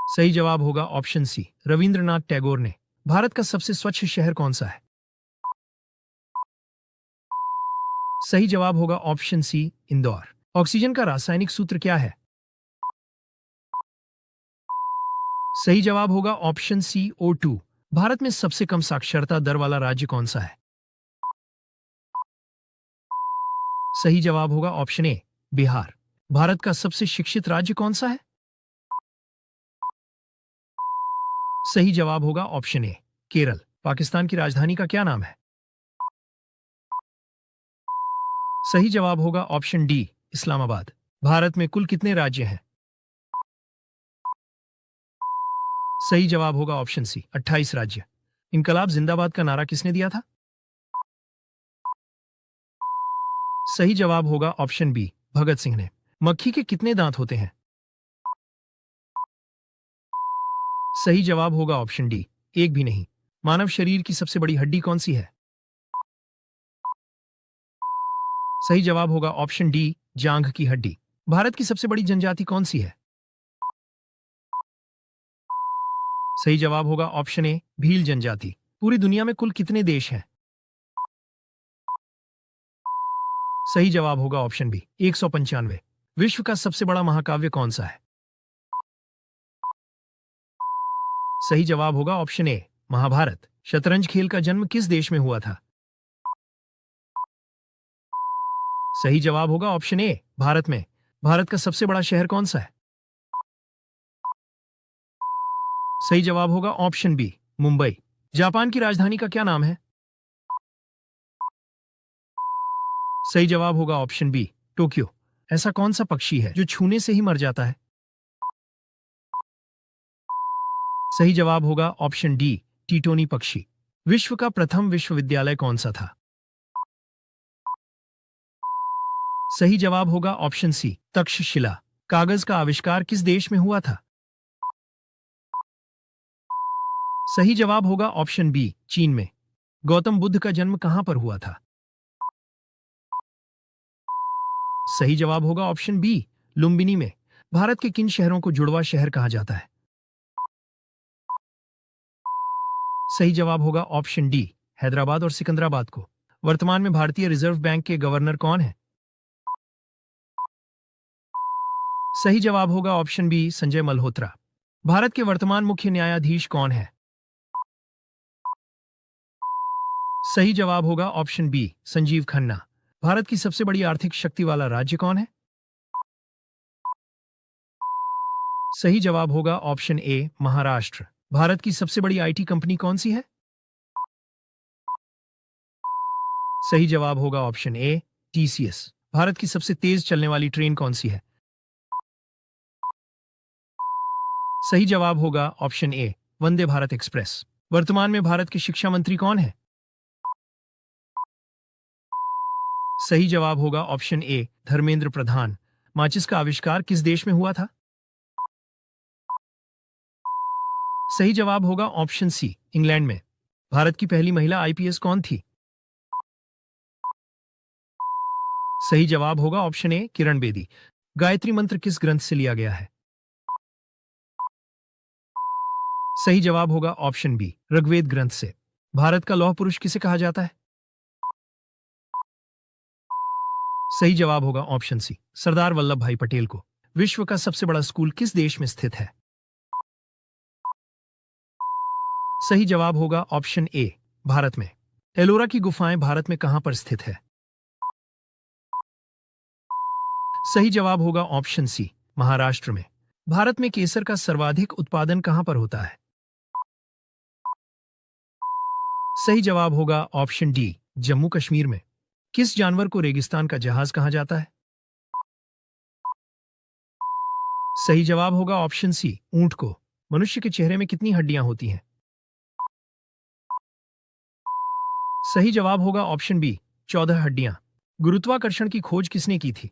सही जवाब होगा ऑप्शन सी रविंद्रनाथ टैगोर ने। भारत का सबसे स्वच्छ शहर कौन सा है? सही जवाब होगा ऑप्शन सी इंदौर। ऑक्सीजन का रासायनिक सूत्र क्या है? सही जवाब होगा ऑप्शन सी O2। भारत में सबसे कम साक्षरता दर वाला राज्य कौन सा है? सही जवाब होगा ऑप्शन ए बिहार। भारत का सबसे शिक्षित राज्य कौन सा है? सही जवाब होगा ऑप्शन ए केरल। पाकिस्तान की राजधानी का क्या नाम है? सही जवाब होगा ऑप्शन डी इस्लामाबाद। भारत में कुल कितने राज्य हैं? सही जवाब होगा ऑप्शन सी 28 राज्य। इनकलाब जिंदाबाद का नारा किसने दिया था? सही जवाब होगा ऑप्शन बी भगत सिंह ने। मक्खी के कितने दांत होते हैं? सही जवाब होगा ऑप्शन डी एक भी नहीं। मानव शरीर की सबसे बड़ी हड्डी कौन सी है? सही जवाब होगा ऑप्शन डी जांघ की हड्डी। भारत की सबसे बड़ी जनजाति कौन सी है? सही जवाब होगा ऑप्शन ए भील जनजाति। पूरी दुनिया में कुल कितने देश हैं? सही जवाब होगा ऑप्शन बी 195। विश्व का सबसे बड़ा महाकाव्य कौन सा है? सही जवाब होगा ऑप्शन ए महाभारत। शतरंज खेल का जन्म किस देश में हुआ था? सही जवाब होगा ऑप्शन ए भारत में। भारत का सबसे बड़ा शहर कौन सा है? सही जवाब होगा ऑप्शन बी मुंबई। जापान की राजधानी का क्या नाम है? सही जवाब होगा ऑप्शन बी टोक्यो। ऐसा कौन सा पक्षी है जो छूने से ही मर जाता है? सही जवाब होगा ऑप्शन डी टीटोनी पक्षी। विश्व का प्रथम विश्वविद्यालय कौन सा था? सही जवाब होगा ऑप्शन सी तक्षशिला। कागज का आविष्कार किस देश में हुआ था? सही जवाब होगा ऑप्शन बी चीन में। गौतम बुद्ध का जन्म कहां पर हुआ था? सही जवाब होगा ऑप्शन बी लुम्बिनी में। भारत के किन शहरों को जुड़वा शहर कहा जाता है? सही जवाब होगा ऑप्शन डी हैदराबाद और सिकंदराबाद को। वर्तमान में भारतीय रिजर्व बैंक के गवर्नर कौन है? सही जवाब होगा ऑप्शन बी संजय मल्होत्रा। भारत के वर्तमान मुख्य न्यायाधीश कौन है? सही जवाब होगा ऑप्शन बी संजीव खन्ना। भारत की सबसे बड़ी आर्थिक शक्ति वाला राज्य कौन है? सही जवाब होगा ऑप्शन ए महाराष्ट्र। भारत की सबसे बड़ी आईटी कंपनी कौन सी है? सही जवाब होगा ऑप्शन ए TCS। भारत की सबसे तेज चलने वाली ट्रेन कौन सी है? सही जवाब होगा ऑप्शन ए वंदे भारत एक्सप्रेस। वर्तमान में भारत के शिक्षा मंत्री कौन है? सही जवाब होगा ऑप्शन ए धर्मेंद्र प्रधान। माचिस का आविष्कार किस देश में हुआ था? सही जवाब होगा ऑप्शन सी इंग्लैंड में। भारत की पहली महिला IPS कौन थी? सही जवाब होगा ऑप्शन ए किरण बेदी। गायत्री मंत्र किस ग्रंथ से लिया गया है? सही जवाब होगा ऑप्शन बी ऋग्वेद ग्रंथ से। भारत का लौह पुरुष किसे कहा जाता है? सही जवाब होगा ऑप्शन सी सरदार वल्लभ भाई पटेल को। विश्व का सबसे बड़ा स्कूल किस देश में स्थित है? सही जवाब होगा ऑप्शन ए भारत में। एलोरा की गुफाएं भारत में कहां पर स्थित है? सही जवाब होगा ऑप्शन सी महाराष्ट्र में। भारत में केसर का सर्वाधिक उत्पादन कहां पर होता है? सही जवाब होगा ऑप्शन डी जम्मू कश्मीर में। किस जानवर को रेगिस्तान का जहाज कहा जाता है? सही जवाब होगा ऑप्शन सी ऊंट को। मनुष्य के चेहरे में कितनी हड्डियां होती हैं? सही जवाब होगा ऑप्शन बी 14 हड्डियां। गुरुत्वाकर्षण की खोज किसने की थी?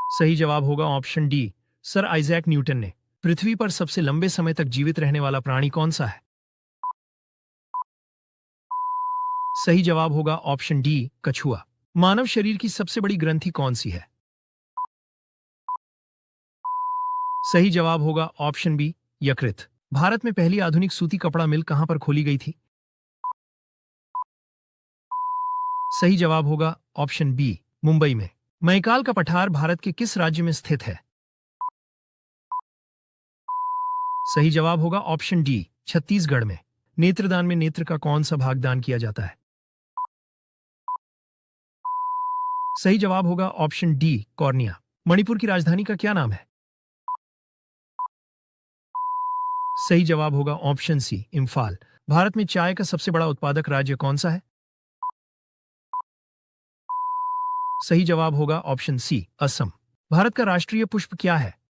सही जवाब होगा option D sir Isaac Newton ने। पृथ्वी पर सबसे लंबे समय तक जीवित रहने वाला प्राणी कौन सा है? सही जवाब होगा ऑप्शन डी कछुआ। मानव शरीर की सबसे बड़ी ग्रंथि कौन सी है? सही जवाब होगा ऑप्शन बी यकृत। भारत में पहली आधुनिक सूती कपड़ा मिल कहां पर खोली गई थी? सही जवाब होगा ऑप्शन बी मुंबई में। मैकाल का पठार भारत के किस राज्य में स्थित है? सही जवाब होगा ऑप्शन डी, छत्तीसगढ़ में। नेत्रदान में नेत्र का कौन सा भाग दान किया जाता है? सही जवाब होगा ऑप्शन डी, कॉर्निया। मणिपुर की राजधानी का क्या नाम है? सही जवाब होगा ऑप्शन सी, इम्फाल। भारत में चाय का सबसे बड़ा उत्पादक राज्य कौन सा है? सही जवाब होगा ऑप्शन सी, असम। भारत का राष्ट्रीय पुष्प क्या है?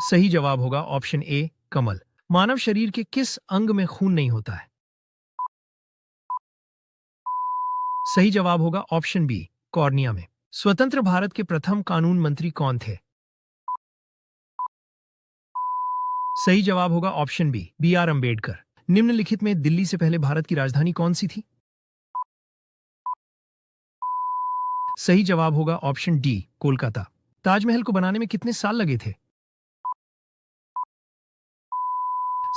सही जवाब होगा ऑप्शन ए, कमल। मानव शरीर के किस अंग में खून नहीं होता है? सही जवाब होगा ऑप्शन बी, कॉर्निया में। स्वतंत्र भारत के प्रथम कानून मंत्री कौन थे? सही जवाब होगा option B, B R Ambedkar. निम्नलिखित में दिल्ली से पहले भारत की राजधानी कौन सी थी? सही जवाब होगा ऑप्शन डी, कोलकाता। ताजमहल को बनाने में कितने साल लगे थे?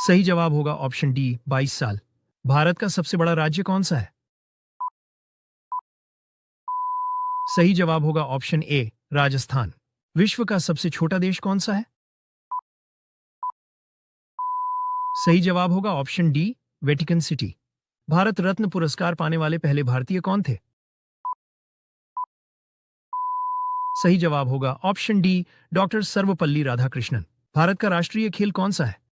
सही जवाब होगा ऑप्शन डी, 22 साल। भारत का सबसे बड़ा राज्य कौन सा है? सही जवाब होगा ऑप्शन ए, राजस्थान। विश्व का सबसे छोटा देश कौन सा है? सही जवाब होगा option D, Vatican city. Bharat Ratna पुरस्कार पाने वाले पहले भारतीय कौन थे? सही जवाब होगा option D, doctor Sarvepalli Radhakrishnan. Bharat का राष्ट्रीय खेल कौन सा है?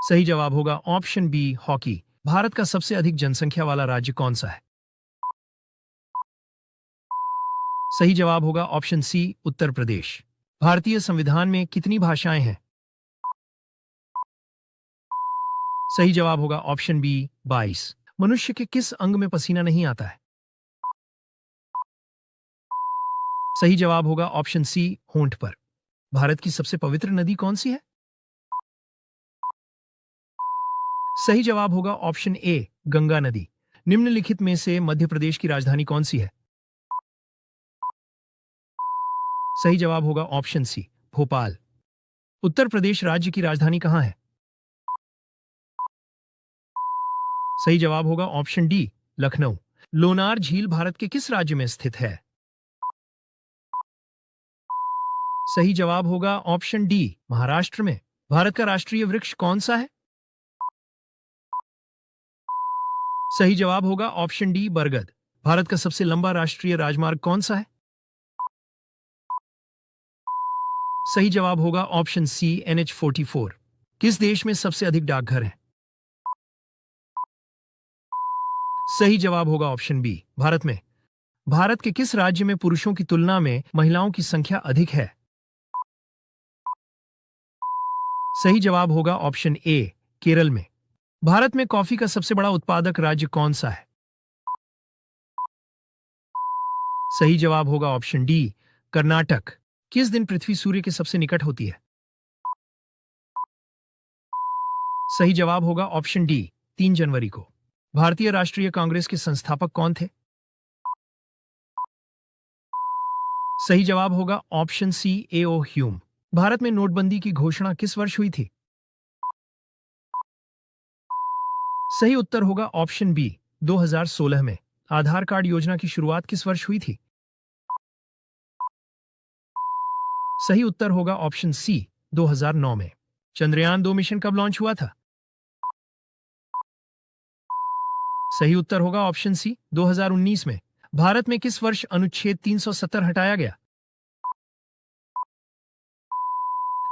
सही जवाब होगा ऑप्शन बी, हॉकी। भारत का सबसे अधिक जनसंख्या वाला राज्य कौन सा है? सही जवाब होगा ऑप्शन सी, उत्तर प्रदेश। भारतीय संविधान में कितनी भाषाएं हैं? सही जवाब होगा ऑप्शन बी, 22। मनुष्य के किस अंग में पसीना नहीं आता है? सही जवाब होगा ऑप्शन सी, होंठ पर। भारत की सबसे पवित्र नदी कौन सी है? सही जवाब होगा ऑप्शन ए, गंगा नदी। निम्नलिखित में से मध्य प्रदेश की राजधानी कौन सी है? सही जवाब होगा ऑप्शन सी, भोपाल। उत्तर प्रदेश राज्य की राजधानी कहां है? सही जवाब होगा ऑप्शन डी, लखनऊ। लोनार झील भारत के किस राज्य में स्थित है? सही जवाब होगा ऑप्शन डी, महाराष्ट्र में। भारत का राष्ट्रीय वृक्ष कौन सा है? सही जवाब होगा ऑप्शन डी, बरगद। भारत का सबसे लंबा राष्ट्रीय राजमार्ग कौन सा है? सही जवाब होगा ऑप्शन सी, NH-44। किस देश में सबसे अधिक डाकघर हैं? सही जवाब होगा ऑप्शन बी, भारत में। भारत के किस राज्य में पुरुषों की तुलना में महिलाओं की संख्या अधिक है? सही जवाब होगा ऑप्शन ए, केरल में। भारत में कॉफी का सबसे बड़ा उत्पादक राज्य कौन सा है? सही जवाब होगा ऑप्शन डी, कर्नाटक। किस दिन पृथ्वी सूर्य के सबसे निकट होती है? सही जवाब होगा ऑप्शन डी, 3 जनवरी को। भारतीय राष्ट्रीय कांग्रेस के संस्थापक कौन थे? सही जवाब होगा ऑप्शन सी, A.O. ह्यूम। भारत में नोटबंदी की घोषणा किस वर्ष हुई थी? सही उत्तर होगा ऑप्शन बी, 2016 में। आधार कार्ड योजना की शुरुआत किस वर्ष हुई थी? सही उत्तर होगा ऑप्शन सी, 2009 में। चंद्रयान 2 मिशन कब लॉन्च हुआ था? सही उत्तर होगा ऑप्शन सी, 2019 में। भारत में किस वर्ष अनुच्छेद 370 हटाया गया?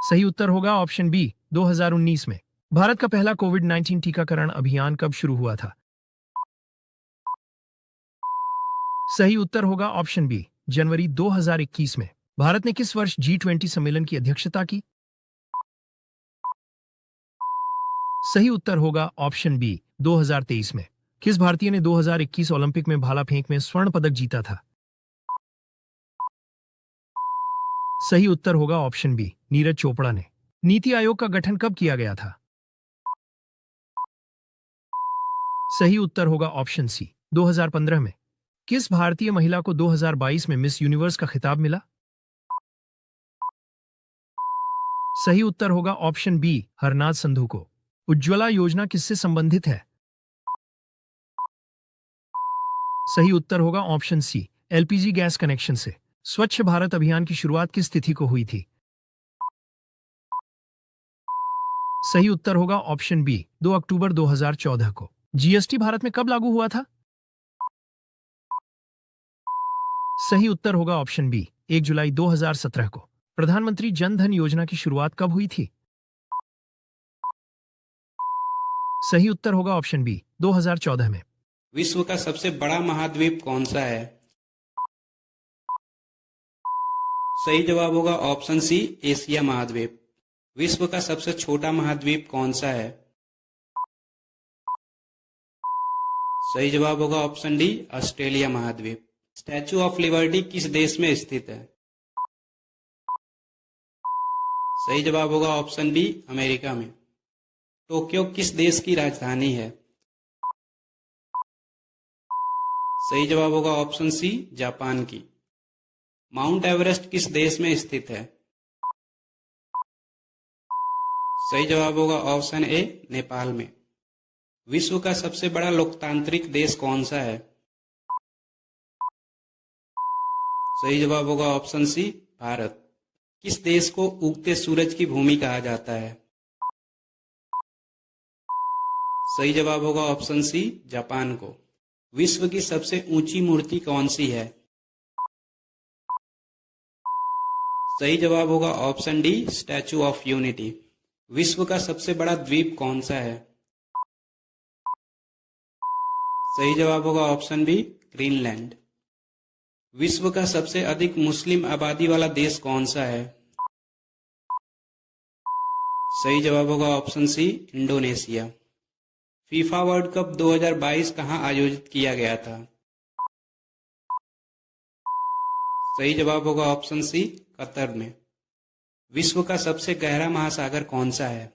सही उत्तर होगा ऑप्शन बी, 2019 में। भारत का पहला कोविड-19 टीकाकरण अभियान कब शुरू हुआ था? सही उत्तर होगा ऑप्शन बी, जनवरी 2021 में। भारत ने किस वर्ष G20 सम्मेलन की अध्यक्षता की? सही उत्तर होगा ऑप्शन बी, 2023 में। किस भारतीय ने 2021 ओलंपिक में भाला फेंक में स्वर्ण पदक जीता था? सही उत्तर होगा ऑप्शन बी, नीरज चोपड़ा ने। नीति आयोग का गठन कब किया गया था? सही उत्तर होगा ऑप्शन सी, 2015 में। किस भारतीय महिला को 2022 में मिस यूनिवर्स का खिताब मिला? सही उत्तर होगा ऑप्शन बी, हरनाथ संधू को। उज्ज्वला योजना किससे संबंधित है? सही उत्तर होगा option C, LPG gas connection से। स्वच्छ भारत अभियान की शुरुआत किस तिथि को हुई थी? सही उत्तर होगा ऑप्शन बी 2 अक्टूबर 2014 को। जीएसटी भारत में कब लागू हुआ था? सही उत्तर होगा ऑप्शन बी 1 जुलाई 2017 को। प्रधानमंत्री जन धन योजना की शुरुआत कब हुई थी? सही उत्तर होगा ऑप्शन बी 2014 में। विश्व का सबसे बड़ा महाद्वीप कौन सा है? सही जवाब होगा ऑप्शन सी एशिया महाद्वीप। विश्व का सबसे छोटा महाद्वीप कौन सा है? सही जवाब होगा ऑप्शन डी ऑस्ट्रेलिया महाद्वीप। स्टैचू ऑफ लिबर्टी किस देश में स्थित है? सही जवाब होगा ऑप्शन बी अमेरिका में। टोक्यो किस देश की राजधानी है? सही जवाब होगा ऑप्शन सी जापान की। माउंट एवरेस्ट किस देश में स्थित है? सही जवाब होगा ऑप्शन ए नेपाल में। विश्व का सबसे बड़ा लोकतांत्रिक देश कौन सा है? सही जवाब होगा ऑप्शन सी भारत। किस देश को उगते सूरज की भूमि कहा जाता है? सही जवाब होगा ऑप्शन सी जापान को। विश्व की सबसे ऊंची मूर्ति कौन सी है? सही जवाब होगा option D statue of unity. विश्व का सबसे बड़ा द्वीप कौन सा है? सही जवाब होगा ऑप्शन बी ग्रीनलैंड। विश्व का सबसे अधिक मुस्लिम आबादी वाला देश कौन सा है? सही जवाब होगा option C Indonesia. FIFA World Cup 2022 कहां आयोजित किया गया था? सही जवाब होगा ऑप्शन सी कतर में। विश्व का सबसे गहरा महासागर कौन सा है?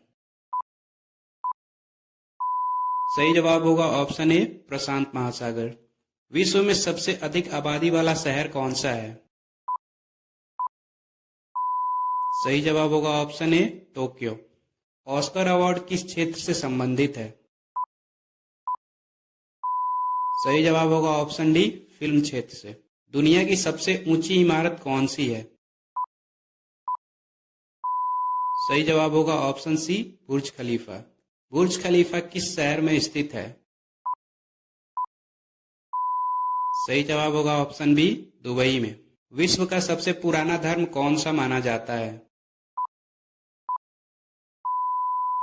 सही जवाब होगा ऑप्शन ए प्रशांत महासागर। विश्व में सबसे अधिक आबादी वाला शहर कौन सा है? सही जवाब होगा ऑप्शन ए टोक्यो। ऑस्कर अवार्ड किस क्षेत्र से संबंधित है? सही जवाब होगा ऑप्शन डी फिल्म क्षेत्र से। दुनिया की सबसे ऊंची इमारत कौन सी है? सही जवाब होगा ऑप्शन सी बुर्ज खलीफा। बुर्ज खलीफा किस शहर में स्थित है? सही जवाब होगा ऑप्शन बी दुबई में। विश्व का सबसे पुराना धर्म कौन सा माना जाता है?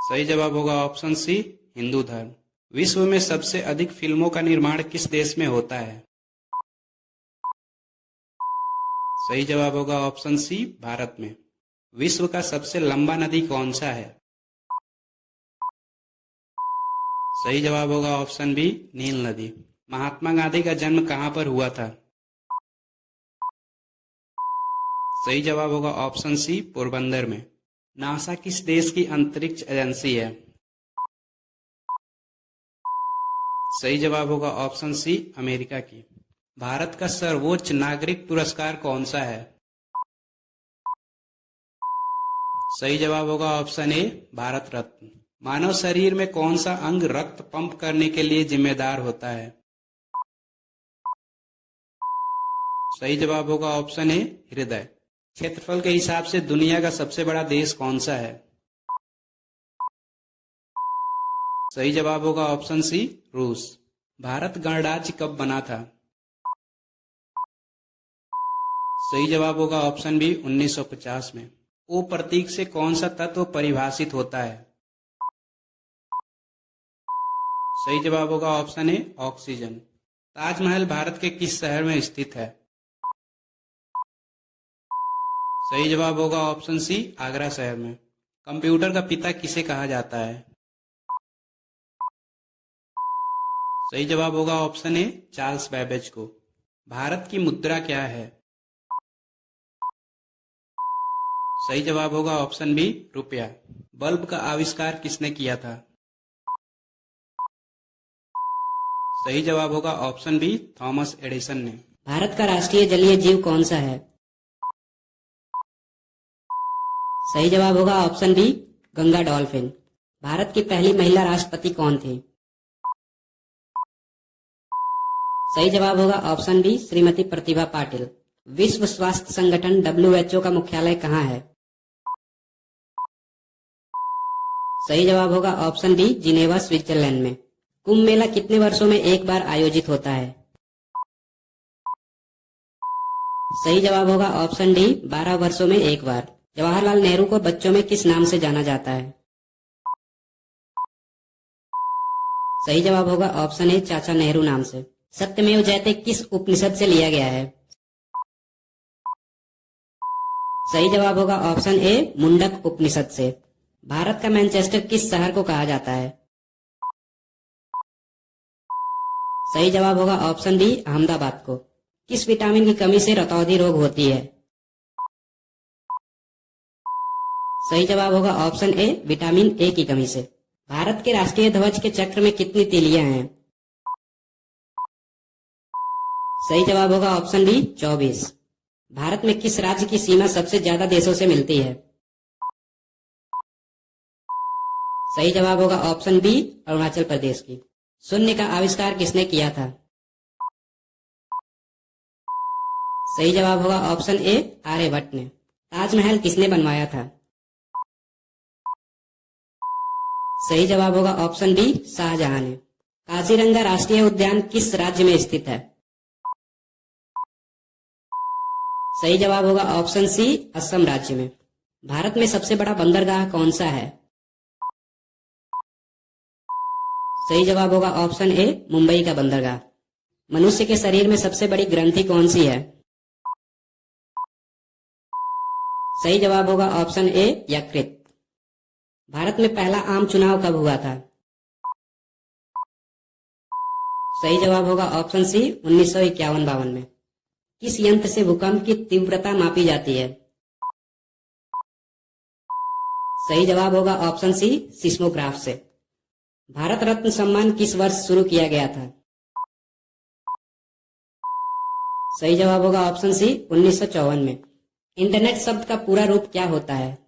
सही जवाब होगा ऑप्शन सी हिंदू धर्म। विश्व में सबसे अधिक फिल्मों का निर्माण किस देश में होता है? सही जवाब होगा ऑप्शन सी भारत में। विश्व का सबसे लंबा नदी कौन सा है? सही जवाब होगा ऑप्शन बी नील नदी। महात्मा गांधी का जन्म कहां पर हुआ था? सही जवाब होगा ऑप्शन सी पोरबंदर में। नासा किस देश की अंतरिक्ष एजेंसी है? सही जवाब होगा ऑप्शन सी अमेरिका की। भारत का सर्वोच्च नागरिक पुरस्कार कौन सा है? सही जवाब होगा ऑप्शन ए भारत रत्न। मानव शरीर में कौन सा अंग रक्त पंप करने के लिए जिम्मेदार होता है? सही जवाब होगा ऑप्शन ए हृदय। क्षेत्रफल के हिसाब से दुनिया का सबसे बड़ा देश कौन सा है? सही जवाब होगा ऑप्शन सी रूस। भारत गणराज्य कब बना था? सही जवाब होगा ऑप्शन बी 1950 में। ओ प्रतीक से कौन सा तत्व परिभाषित होता है? सही जवाब होगा option A oxygen. Taj Mahal Bharat के किस शहर में स्थित है? सही जवाब होगा ऑप्शन सी आगरा शहर में। कंप्यूटर का पिता किसे कहा जाता है? सही जवाब होगा ऑप्शन ए चार्ल्स बैबेज को। भारत की मुद्रा क्या है? सही जवाब होगा ऑप्शन बी रुपया। बल्ब का आविष्कार किसने किया था? सही जवाब होगा ऑप्शन बी थॉमस एडिसन ने। भारत का राष्ट्रीय जलीय जीव कौन सा है? सही जवाब होगा option B Ganga dolphin. Bharat की पहली महिला राष्ट्रपति कौन थी? सही जवाब होगा ऑप्शन बी श्रीमती प्रतिभा पाटिल। विश्व स्वास्थ्य संगठन WHO का मुख्यालय कहाँ है? सही जवाब होगा ऑप्शन डी, जिनेवा, स्विट्जरलैंड में। कुंभ मेला कितने वर्षों में एक बार आयोजित होता है? सही जवाब होगा ऑप्शन डी, 12 वर्षों में एक बार। जवाहरलाल नेहरू को बच्चों में किस नाम से जाना जाता है? सही जवाब होगा ऑप्शन ए, चाचा नेहरू नाम से। सत्यमेव जयते किस उपनिषद से लिया गया है? सही जवाब होगा ऑप्शन ए, मुंडक उपनिषद से। भारत का मैनचेस्टर किस शहर को कहा जाता है? सही जवाब होगा ऑप्शन डी, अहमदाबाद को। किस विटामिन की कमी से रतौंधी रोग होती है? सही जवाब होगा ऑप्शन ए, विटामिन ए की कमी से। भारत के राष्ट्रीय ध्वज के चक्र में कितनी तीलियां हैं? सही जवाब होगा ऑप्शन डी, 24। भारत में किस राज्य की सीमा सबसे ज्यादा देशों से मिलती है? सही जवाब होगा ऑप्शन बी, अरुणाचल प्रदेश की। शून्य का आविष्कार किसने किया था? सही जवाब होगा ऑप्शन ए, आर्यभट्ट ने। ताजमहल किसने बनवाया था? सही जवाब होगा ऑप्शन डी, शाहजहां ने। काजीरंगा राष्ट्रीय उद्यान किस राज्य में स्थित है? सही जवाब होगा ऑप्शन सी, असम राज्य में। भारत में सबसे बड़ा बंदरगाह कौन सा है? सही जवाब होगा ऑप्शन ए, मुंबई का बंदरगाह। मनुष्य के शरीर में सबसे बड़ी ग्रंथि कौन सी है? सही जवाब होगा ऑप्शन ए, यकृत। भारत में पहला आम चुनाव कब हुआ था? सही जवाब होगा ऑप्शन सी, 1951-52 में। किस यंत्र से भूकंप की तीव्रता मापी जाती है? सही जवाब होगा ऑप्शन सी, सिस्मोग्राफ से। भारत रत्न सम्मान किस वर्ष शुरू किया गया था? सही जवाब होगा ऑप्शन सी, 1954 में। इंटरनेट शब्द का पूरा रूप क्या होता है?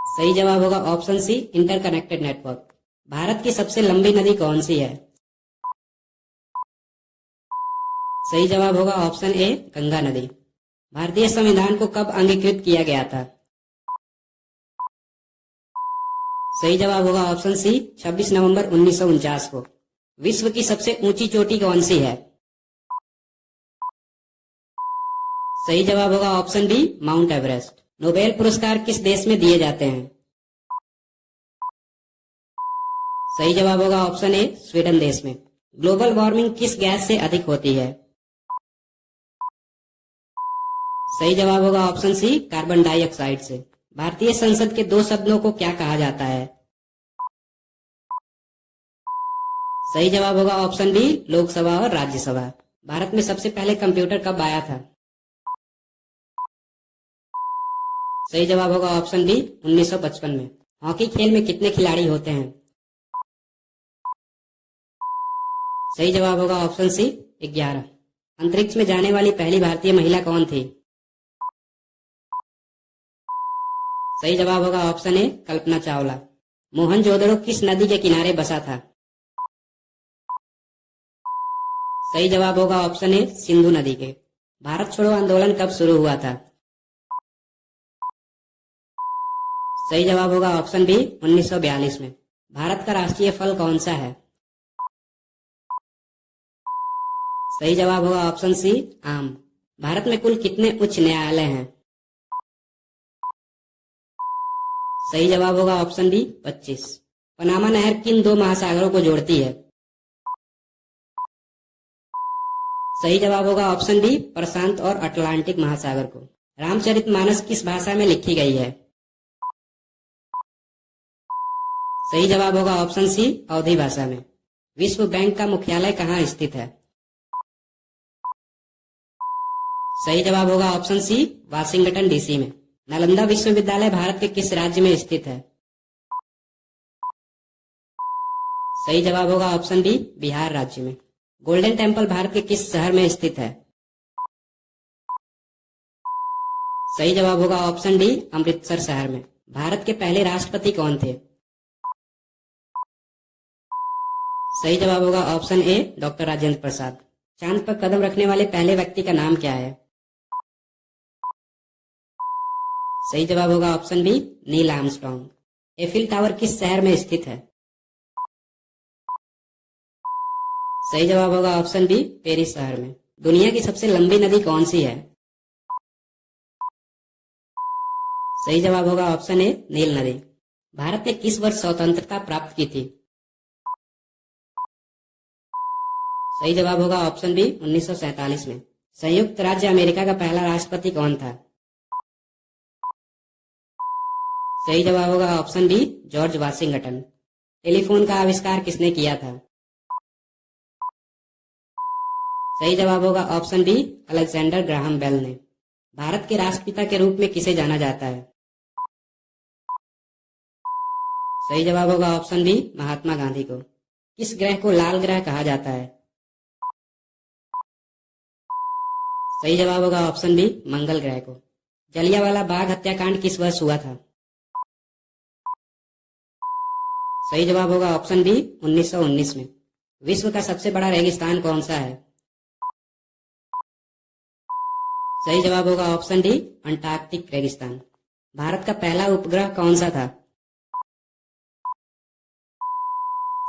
सही जवाब होगा option C, interconnected network. Bharat की सबसे लंबी नदी कौन सी है? सही जवाब होगा ऑप्शन ए, गंगा नदी। भारतीय संविधान को कब अंगीकृत किया गया था? सही जवाब होगा ऑप्शन सी, 26 नवंबर 1949 को। विश्व की सबसे ऊंची चोटी कौन सी है? सही जवाब होगा option D, mount Everest. Nobel पुरस्कार किस देश में दिए जाते हैं? सही जवाब होगा ऑप्शन ए, स्वीडन देश में। ग्लोबल वार्मिंग किस गैस से अधिक होती है? सही जवाब होगा ऑप्शन सी, कार्बन डाइऑक्साइड से। भारतीय संसद के दो सदनों को क्या कहा जाता है? सही जवाब होगा ऑप्शन डी, लोकसभा और राज्यसभा। भारत में सबसे पहले कंप्यूटर कब आया था? सही जवाब होगा ऑप्शन डी, 1955 में। हॉकी खेल में कितने खिलाड़ी होते हैं? सही जवाब होगा ऑप्शन सी, 11। अंतरिक्ष में जाने वाली पहली भारतीय महिला कौन थी? सही जवाब होगा ऑप्शन ए, कल्पना चावला। मोहनजोदड़ो किस नदी के किनारे बसा था? सही जवाब होगा ऑप्शन ए, सिंधु नदी के। भारत छोड़ो आंदोलन कब शुरू हुआ था? सही जवाब होगा ऑप्शन बी, 1942 में। भारत का राष्ट्रीय फल कौन सा है? सही जवाब होगा ऑप्शन सी, आम। भारत में कुल कितने उच्च न्यायालय हैं? सही जवाब होगा ऑप्शन डी, 25। पनामा नहर किन दो महासागरों को जोड़ती है? सही जवाब होगा ऑप्शन डी, प्रशांत और अटलांटिक महासागर को। रामचरितमानस किस भाषा में लिखी गई है? सही जवाब होगा ऑप्शन सी, अवधी भाषा में। विश्व बैंक का मुख्यालय कहाँ स्थित है? सही जवाब होगा ऑप्शन सी, वाशिंगटन डीसी में। नालंदा विश्वविद्यालय भारत के किस राज्य में स्थित है? सही जवाब होगा ऑप्शन डी, बिहार राज्य में। गोल्डन टेम्पल भारत के किस शहर में स्थित है? सही जवाब होगा ऑप्शन डी, अमृतसर शहर में। भारत के पहले राष्ट्रपति कौन थे? सही जवाब होगा option A, doctor Rajendra Prasad. चांद पर कदम रखने वाले पहले व्यक्ति का नाम क्या है? सही जवाब होगा option B, Neil Armstrong. Eiffel Tower किस शहर में स्थित है? सही जवाब होगा ऑप्शन बी, पेरिस शहर में। दुनिया की सबसे लंबी नदी कौन सी है? सही जवाब होगा ऑप्शन ए, नील नदी। भारत ने किस वर्ष स्वतंत्रता प्राप्त की थी? सही जवाब होगा ऑप्शन बी, 1947 में। संयुक्त राज्य अमेरिका का पहला राष्ट्रपति कौन था? सही जवाब होगा option B, George Washington. Telephone का आविष्कार किसने किया था? सही जवाब होगा option B, Alexander Graham Bell ने। भारत के राष्ट्रपिता के रूप में किसे जाना जाता है? सही जवाब होगा ऑप्शन बी, महात्मा गांधी को। किस ग्रह को लाल ग्रह कहा जाता है? सही जवाब होगा ऑप्शन बी, मंगल ग्रह को। जलियांवाला बाग हत्याकांड किस वर्ष हुआ था? सही जवाब होगा ऑप्शन बी, 1919 में। विश्व का सबसे बड़ा रेगिस्तान कौन सा है? सही जवाब होगा ऑप्शन डी, अंटार्कटिक रेगिस्तान। भारत का पहला उपग्रह कौन सा था?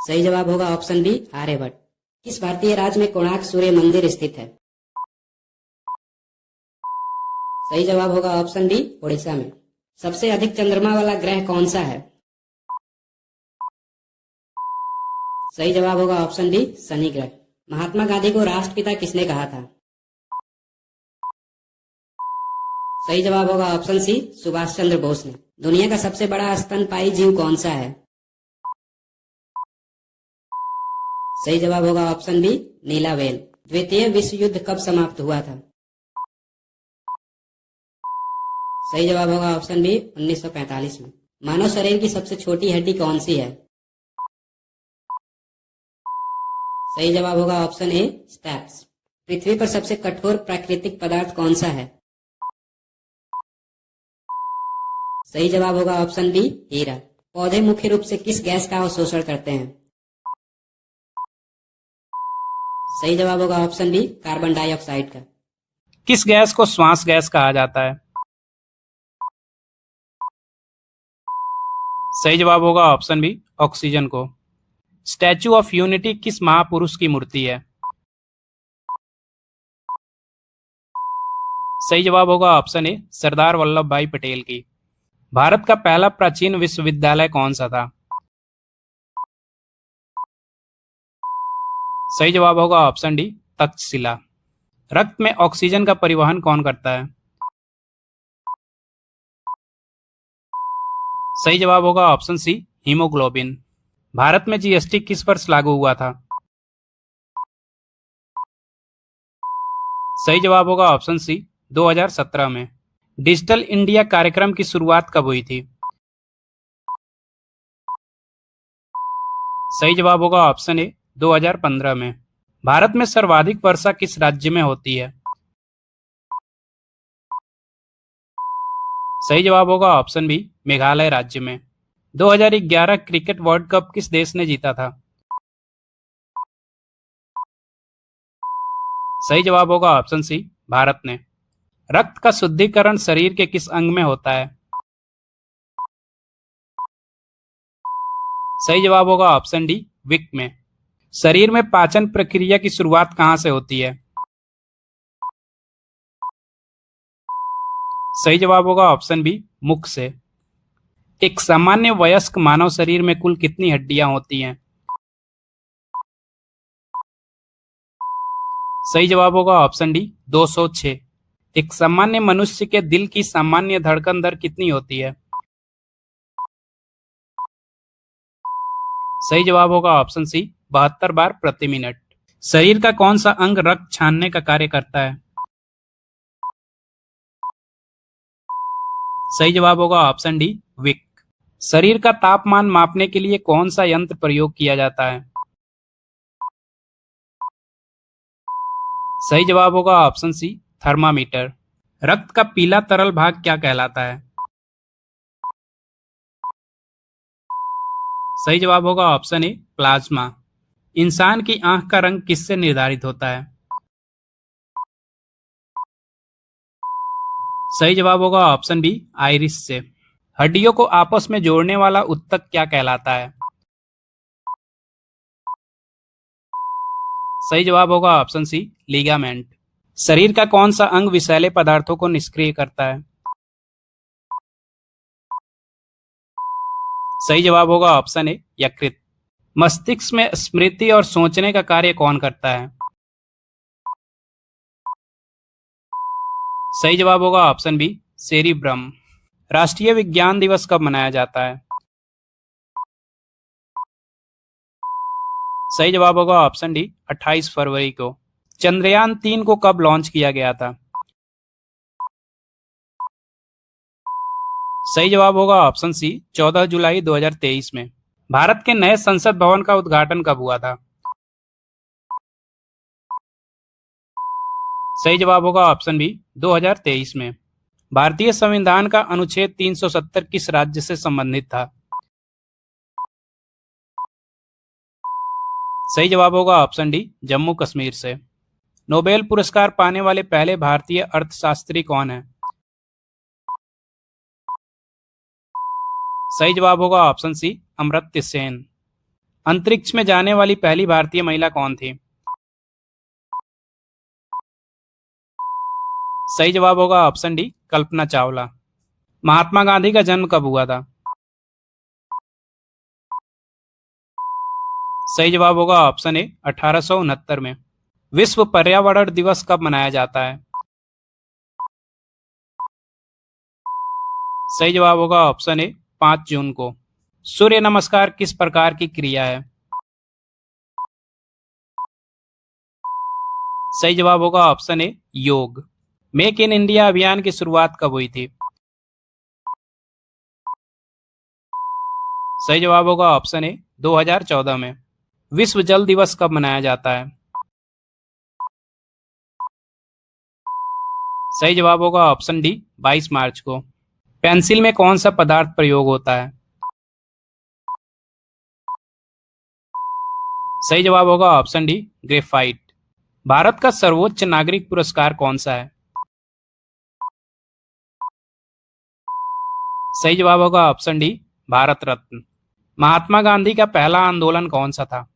सही जवाब होगा ऑप्शन बी, आर्यभट्ट। किस भारतीय राज्य में कोणार्क सूर्य मंदिर स्थित है? सही जवाब होगा ऑप्शन डी, ओडिशा में। सबसे अधिक चंद्रमा वाला ग्रह कौन सा है? सही जवाब होगा ऑप्शन बी, शनि ग्रह। महात्मा गांधी को राष्ट्रपिता किसने कहा था? सही जवाब होगा ऑप्शन सी, सुभाष चंद्र बोस ने। दुनिया का सबसे बड़ा स्तनपायी जीव कौन सा है? सही जवाब होगा ऑप्शन बी, नीला व्हेल। द्वितीय विश्व युद्ध कब समाप्त हुआ था? सही जवाब होगा ऑप्शन बी, 1945 में। मानव शरीर की सबसे छोटी हड्डी कौन सी है? सही जवाब होगा ऑप्शन ए, स्टेप्स। पृथ्वी पर सबसे कठोर प्राकृतिक पदार्थ कौन सा है? सही जवाब होगा ऑप्शन बी, हीरा। पौधे मुख्य रूप से किस गैस का अवशोषण करते हैं? सही जवाब होगा ऑप्शन बी, कार्बन डाइऑक्साइड का। किस गैस को श्वास गैस कहा जाता है? सही जवाब होगा ऑप्शन बी, ऑक्सीजन को। स्टैचू ऑफ यूनिटी किस महापुरुष की मूर्ति है? सही जवाब होगा ऑप्शन ए, सरदार वल्लभ भाई पटेल की। भारत का पहला प्राचीन विश्वविद्यालय कौन सा था? सही जवाब होगा ऑप्शन डी, तक्षशिला। रक्त में ऑक्सीजन का परिवहन कौन करता है? सही जवाब होगा ऑप्शन सी, हीमोग्लोबिन। भारत में जीएसटी किस वर्ष लागू हुआ था? सही जवाब होगा ऑप्शन सी, 2017 में। डिजिटल इंडिया कार्यक्रम की शुरुआत कब हुई थी? सही जवाब होगा ऑप्शन ए, 2015 में। भारत में सर्वाधिक वर्षा किस राज्य में होती है? सही जवाब होगा ऑप्शन बी, मेघालय राज्य में। 2011 क्रिकेट वर्ल्ड कप किस देश ने जीता था? सही जवाब होगा ऑप्शन सी, भारत ने। रक्त का शुद्धिकरण शरीर के किस अंग में होता है? सही जवाब होगा ऑप्शन डी, विक में। शरीर में पाचन प्रक्रिया की शुरुआत कहां से होती है? सही जवाब होगा ऑप्शन बी, मुख से। एक सामान्य वयस्क मानव शरीर में कुल कितनी हड्डियां होती हैं? सही जवाब होगा ऑप्शन डी, 206। एक सामान्य मनुष्य के दिल की सामान्य धड़कन दर कितनी होती है? सही जवाब होगा ऑप्शन सी, 72 बार प्रति मिनट। शरीर का कौन सा अंग रक्त छानने का कार्य करता है? सही जवाब होगा ऑप्शन डी, विक। शरीर का तापमान मापने के लिए कौन सा यंत्र प्रयोग किया जाता है? सही जवाब होगा ऑप्शन सी, थर्मामीटर। रक्त का पीला तरल भाग क्या कहलाता है? सही जवाब होगा ऑप्शन ए, प्लाज्मा। इंसान की आंख का रंग किससे निर्धारित होता है? सही जवाब होगा ऑप्शन बी, आइरिस से। हड्डियों को आपस में जोड़ने वाला उत्तक क्या कहलाता है? सही जवाब होगा ऑप्शन सी, लिगामेंट। शरीर का कौन सा अंग विषैले पदार्थों को निष्क्रिय करता है? सही जवाब होगा ऑप्शन ए, यकृत। मस्तिष्क में स्मृति और सोचने का कार्य कौन करता है? सही जवाब होगा ऑप्शन बी, सेरिब्रम। राष्ट्रीय विज्ञान दिवस कब मनाया जाता है? सही जवाब होगा ऑप्शन डी, 28 फरवरी को। चंद्रयान 3 को कब लॉन्च किया गया था? सही जवाब होगा ऑप्शन सी, 14 जुलाई 2023 में। भारत के नए संसद भवन का उद्घाटन कब हुआ था? सही जवाब होगा ऑप्शन बी, 2023 में। भारतीय संविधान का अनुच्छेद 370 किस राज्य से संबंधित था? सही जवाब होगा ऑप्शन डी, जम्मू कश्मीर से। नोबेल पुरस्कार पाने वाले पहले भारतीय अर्थशास्त्री कौन है? सही जवाब होगा ऑप्शन सी, अमर्त्य सेन। अंतरिक्ष में जाने वाली पहली भारतीय महिला कौन थी? सही जवाब होगा ऑप्शन डी, कल्पना चावला। महात्मा गांधी का जन्म कब हुआ था? सही जवाब होगा ऑप्शन ए, 1869 में। विश्व पर्यावरण दिवस कब मनाया जाता है? सही जवाब होगा ऑप्शन ए, 5 जून को। सूर्य नमस्कार किस प्रकार की क्रिया है? सही जवाब होगा ऑप्शन ए, योग। मेक इन इंडिया अभियान की शुरुआत कब हुई थी? सही जवाब होगा ऑप्शन ए, 2014 में। विश्व जल दिवस कब मनाया जाता है? सही जवाब होगा ऑप्शन डी, 22 मार्च को। पेंसिल में कौन सा पदार्थ प्रयोग होता है? सही जवाब होगा ऑप्शन डी, ग्रेफाइट। भारत का सर्वोच्च नागरिक पुरस्कार कौन सा है? सही जवाब होगा ऑप्शन डी, भारत रत्न। महात्मा गांधी का पहला आंदोलन कौन सा था?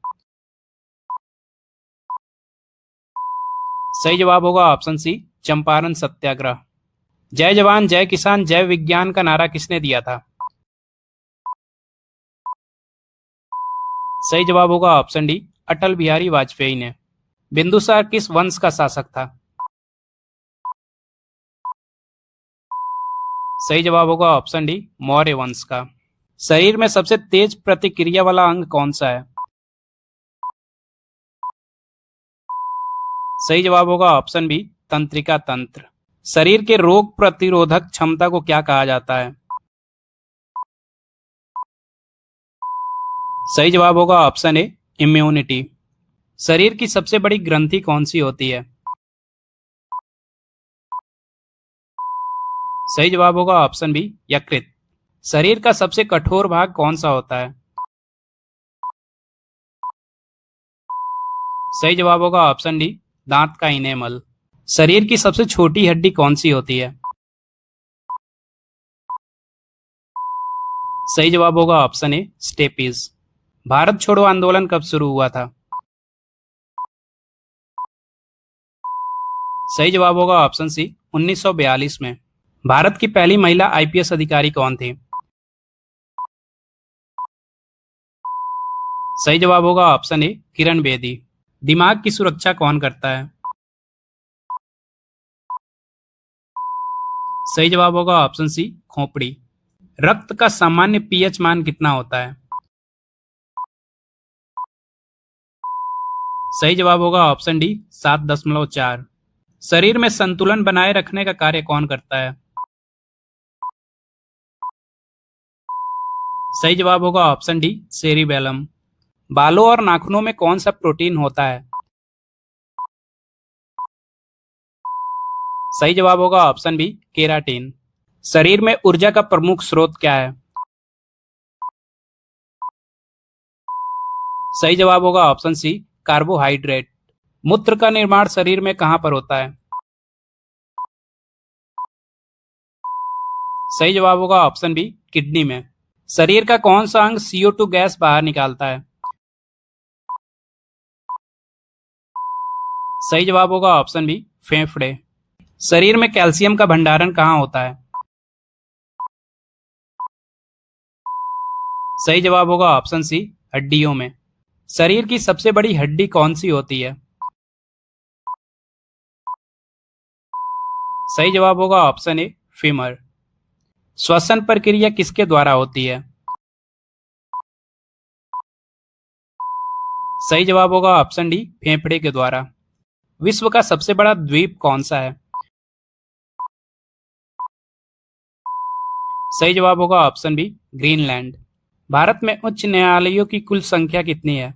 सही जवाब होगा ऑप्शन सी, चंपारण सत्याग्रह। जय जवान जय किसान जय विज्ञान का नारा किसने दिया था? सही जवाब होगा ऑप्शन डी, अटल बिहारी वाजपेयी ने। बिंदुसार किस वंश का शासक था? सही जवाब होगा ऑप्शन डी, मौर्य वंश का। शरीर में सबसे तेज प्रतिक्रिया वाला अंग कौन सा है? सही जवाब होगा ऑप्शन बी, तंत्रिका तंत्र। शरीर के रोग प्रतिरोधक क्षमता को क्या कहा जाता है? सही जवाब होगा ऑप्शन ए, इम्यूनिटी। शरीर की सबसे बड़ी ग्रंथि कौन सी होती है? सही जवाब होगा ऑप्शन बी, यकृत। शरीर का सबसे कठोर भाग कौन सा होता है? सही जवाब होगा ऑप्शन डी, दांत का इनेमल। शरीर की सबसे छोटी हड्डी कौन सी होती है? सही जवाब होगा ऑप्शन ए, स्टेपीज। भारत छोड़ो आंदोलन कब शुरू हुआ था? सही जवाब होगा ऑप्शन सी, 1942 में। भारत की पहली महिला आईपीएस अधिकारी कौन थी? सही जवाब होगा ऑप्शन ए, किरण बेदी। दिमाग की सुरक्षा कौन करता है? सही जवाब होगा ऑप्शन सी, खोपड़ी। रक्त का सामान्य पीएच मान कितना होता है? सही जवाब होगा ऑप्शन डी, 7.4। शरीर में संतुलन बनाए रखने का कार्य कौन करता है? सही जवाब होगा ऑप्शन डी, सेरिबेलम। बालों और नाखूनों में कौन सा प्रोटीन होता है? सही जवाब होगा ऑप्शन बी, केराटिन। शरीर में ऊर्जा का प्रमुख स्रोत क्या है? सही जवाब होगा ऑप्शन सी, कार्बोहाइड्रेट। मूत्र का निर्माण शरीर में कहां पर होता है? सही जवाब होगा ऑप्शन बी, किडनी में। शरीर का कौन सा अंग CO2 गैस बाहर निकालता है? सही जवाब होगा ऑप्शन बी, फेफड़े। शरीर में कैल्शियम का भंडारण कहाँ होता है? सही जवाब होगा ऑप्शन सी, हड्डियों में। शरीर की सबसे बड़ी हड्डी कौन सी होती है? सही जवाब होगा ऑप्शन ए, फीमर। श्वसन प्रक्रिया किसके द्वारा होती है? सही जवाब होगा ऑप्शन डी, फेफड़े के द्वारा। विश्व का सबसे बड़ा द्वीप कौन सा है? सही जवाब होगा ऑप्शन बी, ग्रीनलैंड। भारत में उच्च न्यायालयों की कुल संख्या कितनी है?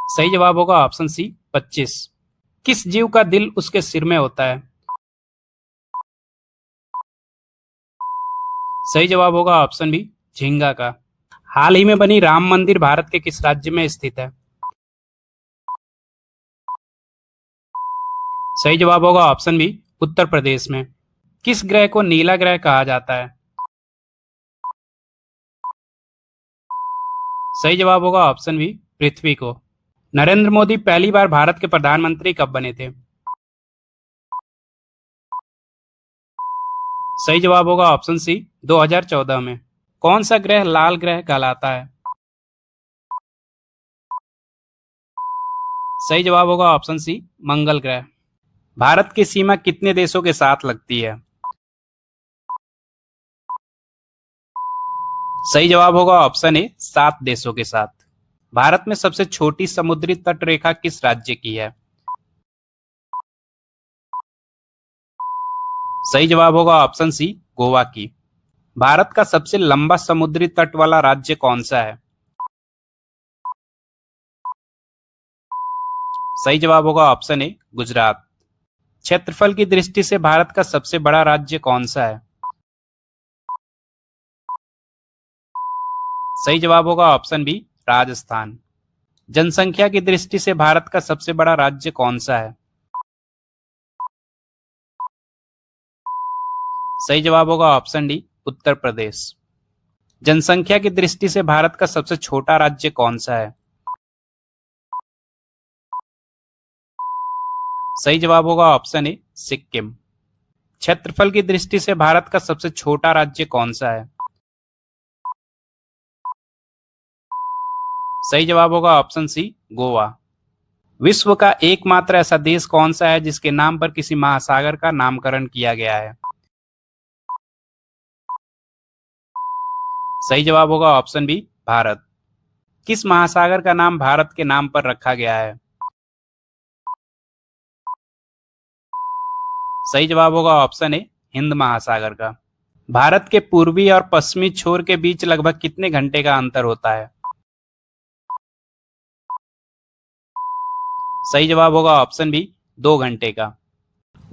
सही जवाब होगा ऑप्शन सी, 25। किस जीव का दिल उसके सिर में होता है? सही जवाब होगा ऑप्शन बी, झींगा का। हाल ही में बनी राम मंदिर भारत के किस राज्य में स्थित है? सही जवाब होगा ऑप्शन बी, उत्तर प्रदेश में। किस ग्रह को नीला ग्रह कहा जाता है? सही जवाब होगा ऑप्शन बी, पृथ्वी को। नरेंद्र मोदी पहली बार भारत के प्रधानमंत्री कब बने थे? सही जवाब होगा ऑप्शन सी, 2014 में। कौन सा ग्रह लाल ग्रह कहलाता है? सही जवाब होगा ऑप्शन सी, मंगल ग्रह। भारत की सीमा कितने देशों के साथ लगती है? सही जवाब होगा ऑप्शन ए, 7 देशों के साथ। भारत में सबसे छोटी समुद्री तट रेखा किस राज्य की है? सही जवाब होगा ऑप्शन सी, गोवा की। भारत का सबसे लंबा समुद्री तट वाला राज्य कौन सा है? सही जवाब होगा ऑप्शन ए, गुजरात। क्षेत्रफल की दृष्टि से भारत का सबसे बड़ा राज्य कौन सा है? सही जवाब होगा ऑप्शन बी, राजस्थान। जनसंख्या की दृष्टि से भारत का सबसे बड़ा राज्य कौन सा है? सही जवाब होगा ऑप्शन डी, उत्तर प्रदेश। जनसंख्या की दृष्टि से भारत का सबसे छोटा राज्य कौन सा है? सही जवाब होगा ऑप्शन ए, सिक्किम। क्षेत्रफल की दृष्टि से भारत का सबसे छोटा राज्य कौन सा है? सही जवाब होगा ऑप्शन सी, गोवा। विश्व का एकमात्र ऐसा देश कौन सा है जिसके नाम पर किसी महासागर का नामकरण किया गया है? सही जवाब होगा ऑप्शन बी, भारत। किस महासागर का नाम भारत के नाम पर रखा गया है? सही जवाब होगा ऑप्शन ए, हिंद महासागर का। भारत के पूर्वी और पश्चिमी छोर के बीच लगभग कितने घंटे का अंतर होता है? सही जवाब होगा ऑप्शन बी, 2 घंटे का।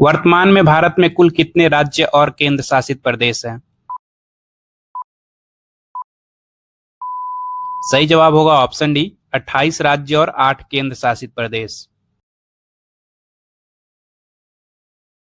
वर्तमान में भारत में कुल कितने राज्य और केंद्र शासित प्रदेश हैं? सही जवाब होगा ऑप्शन डी, 28 राज्य और 8 केंद्र शासित प्रदेश।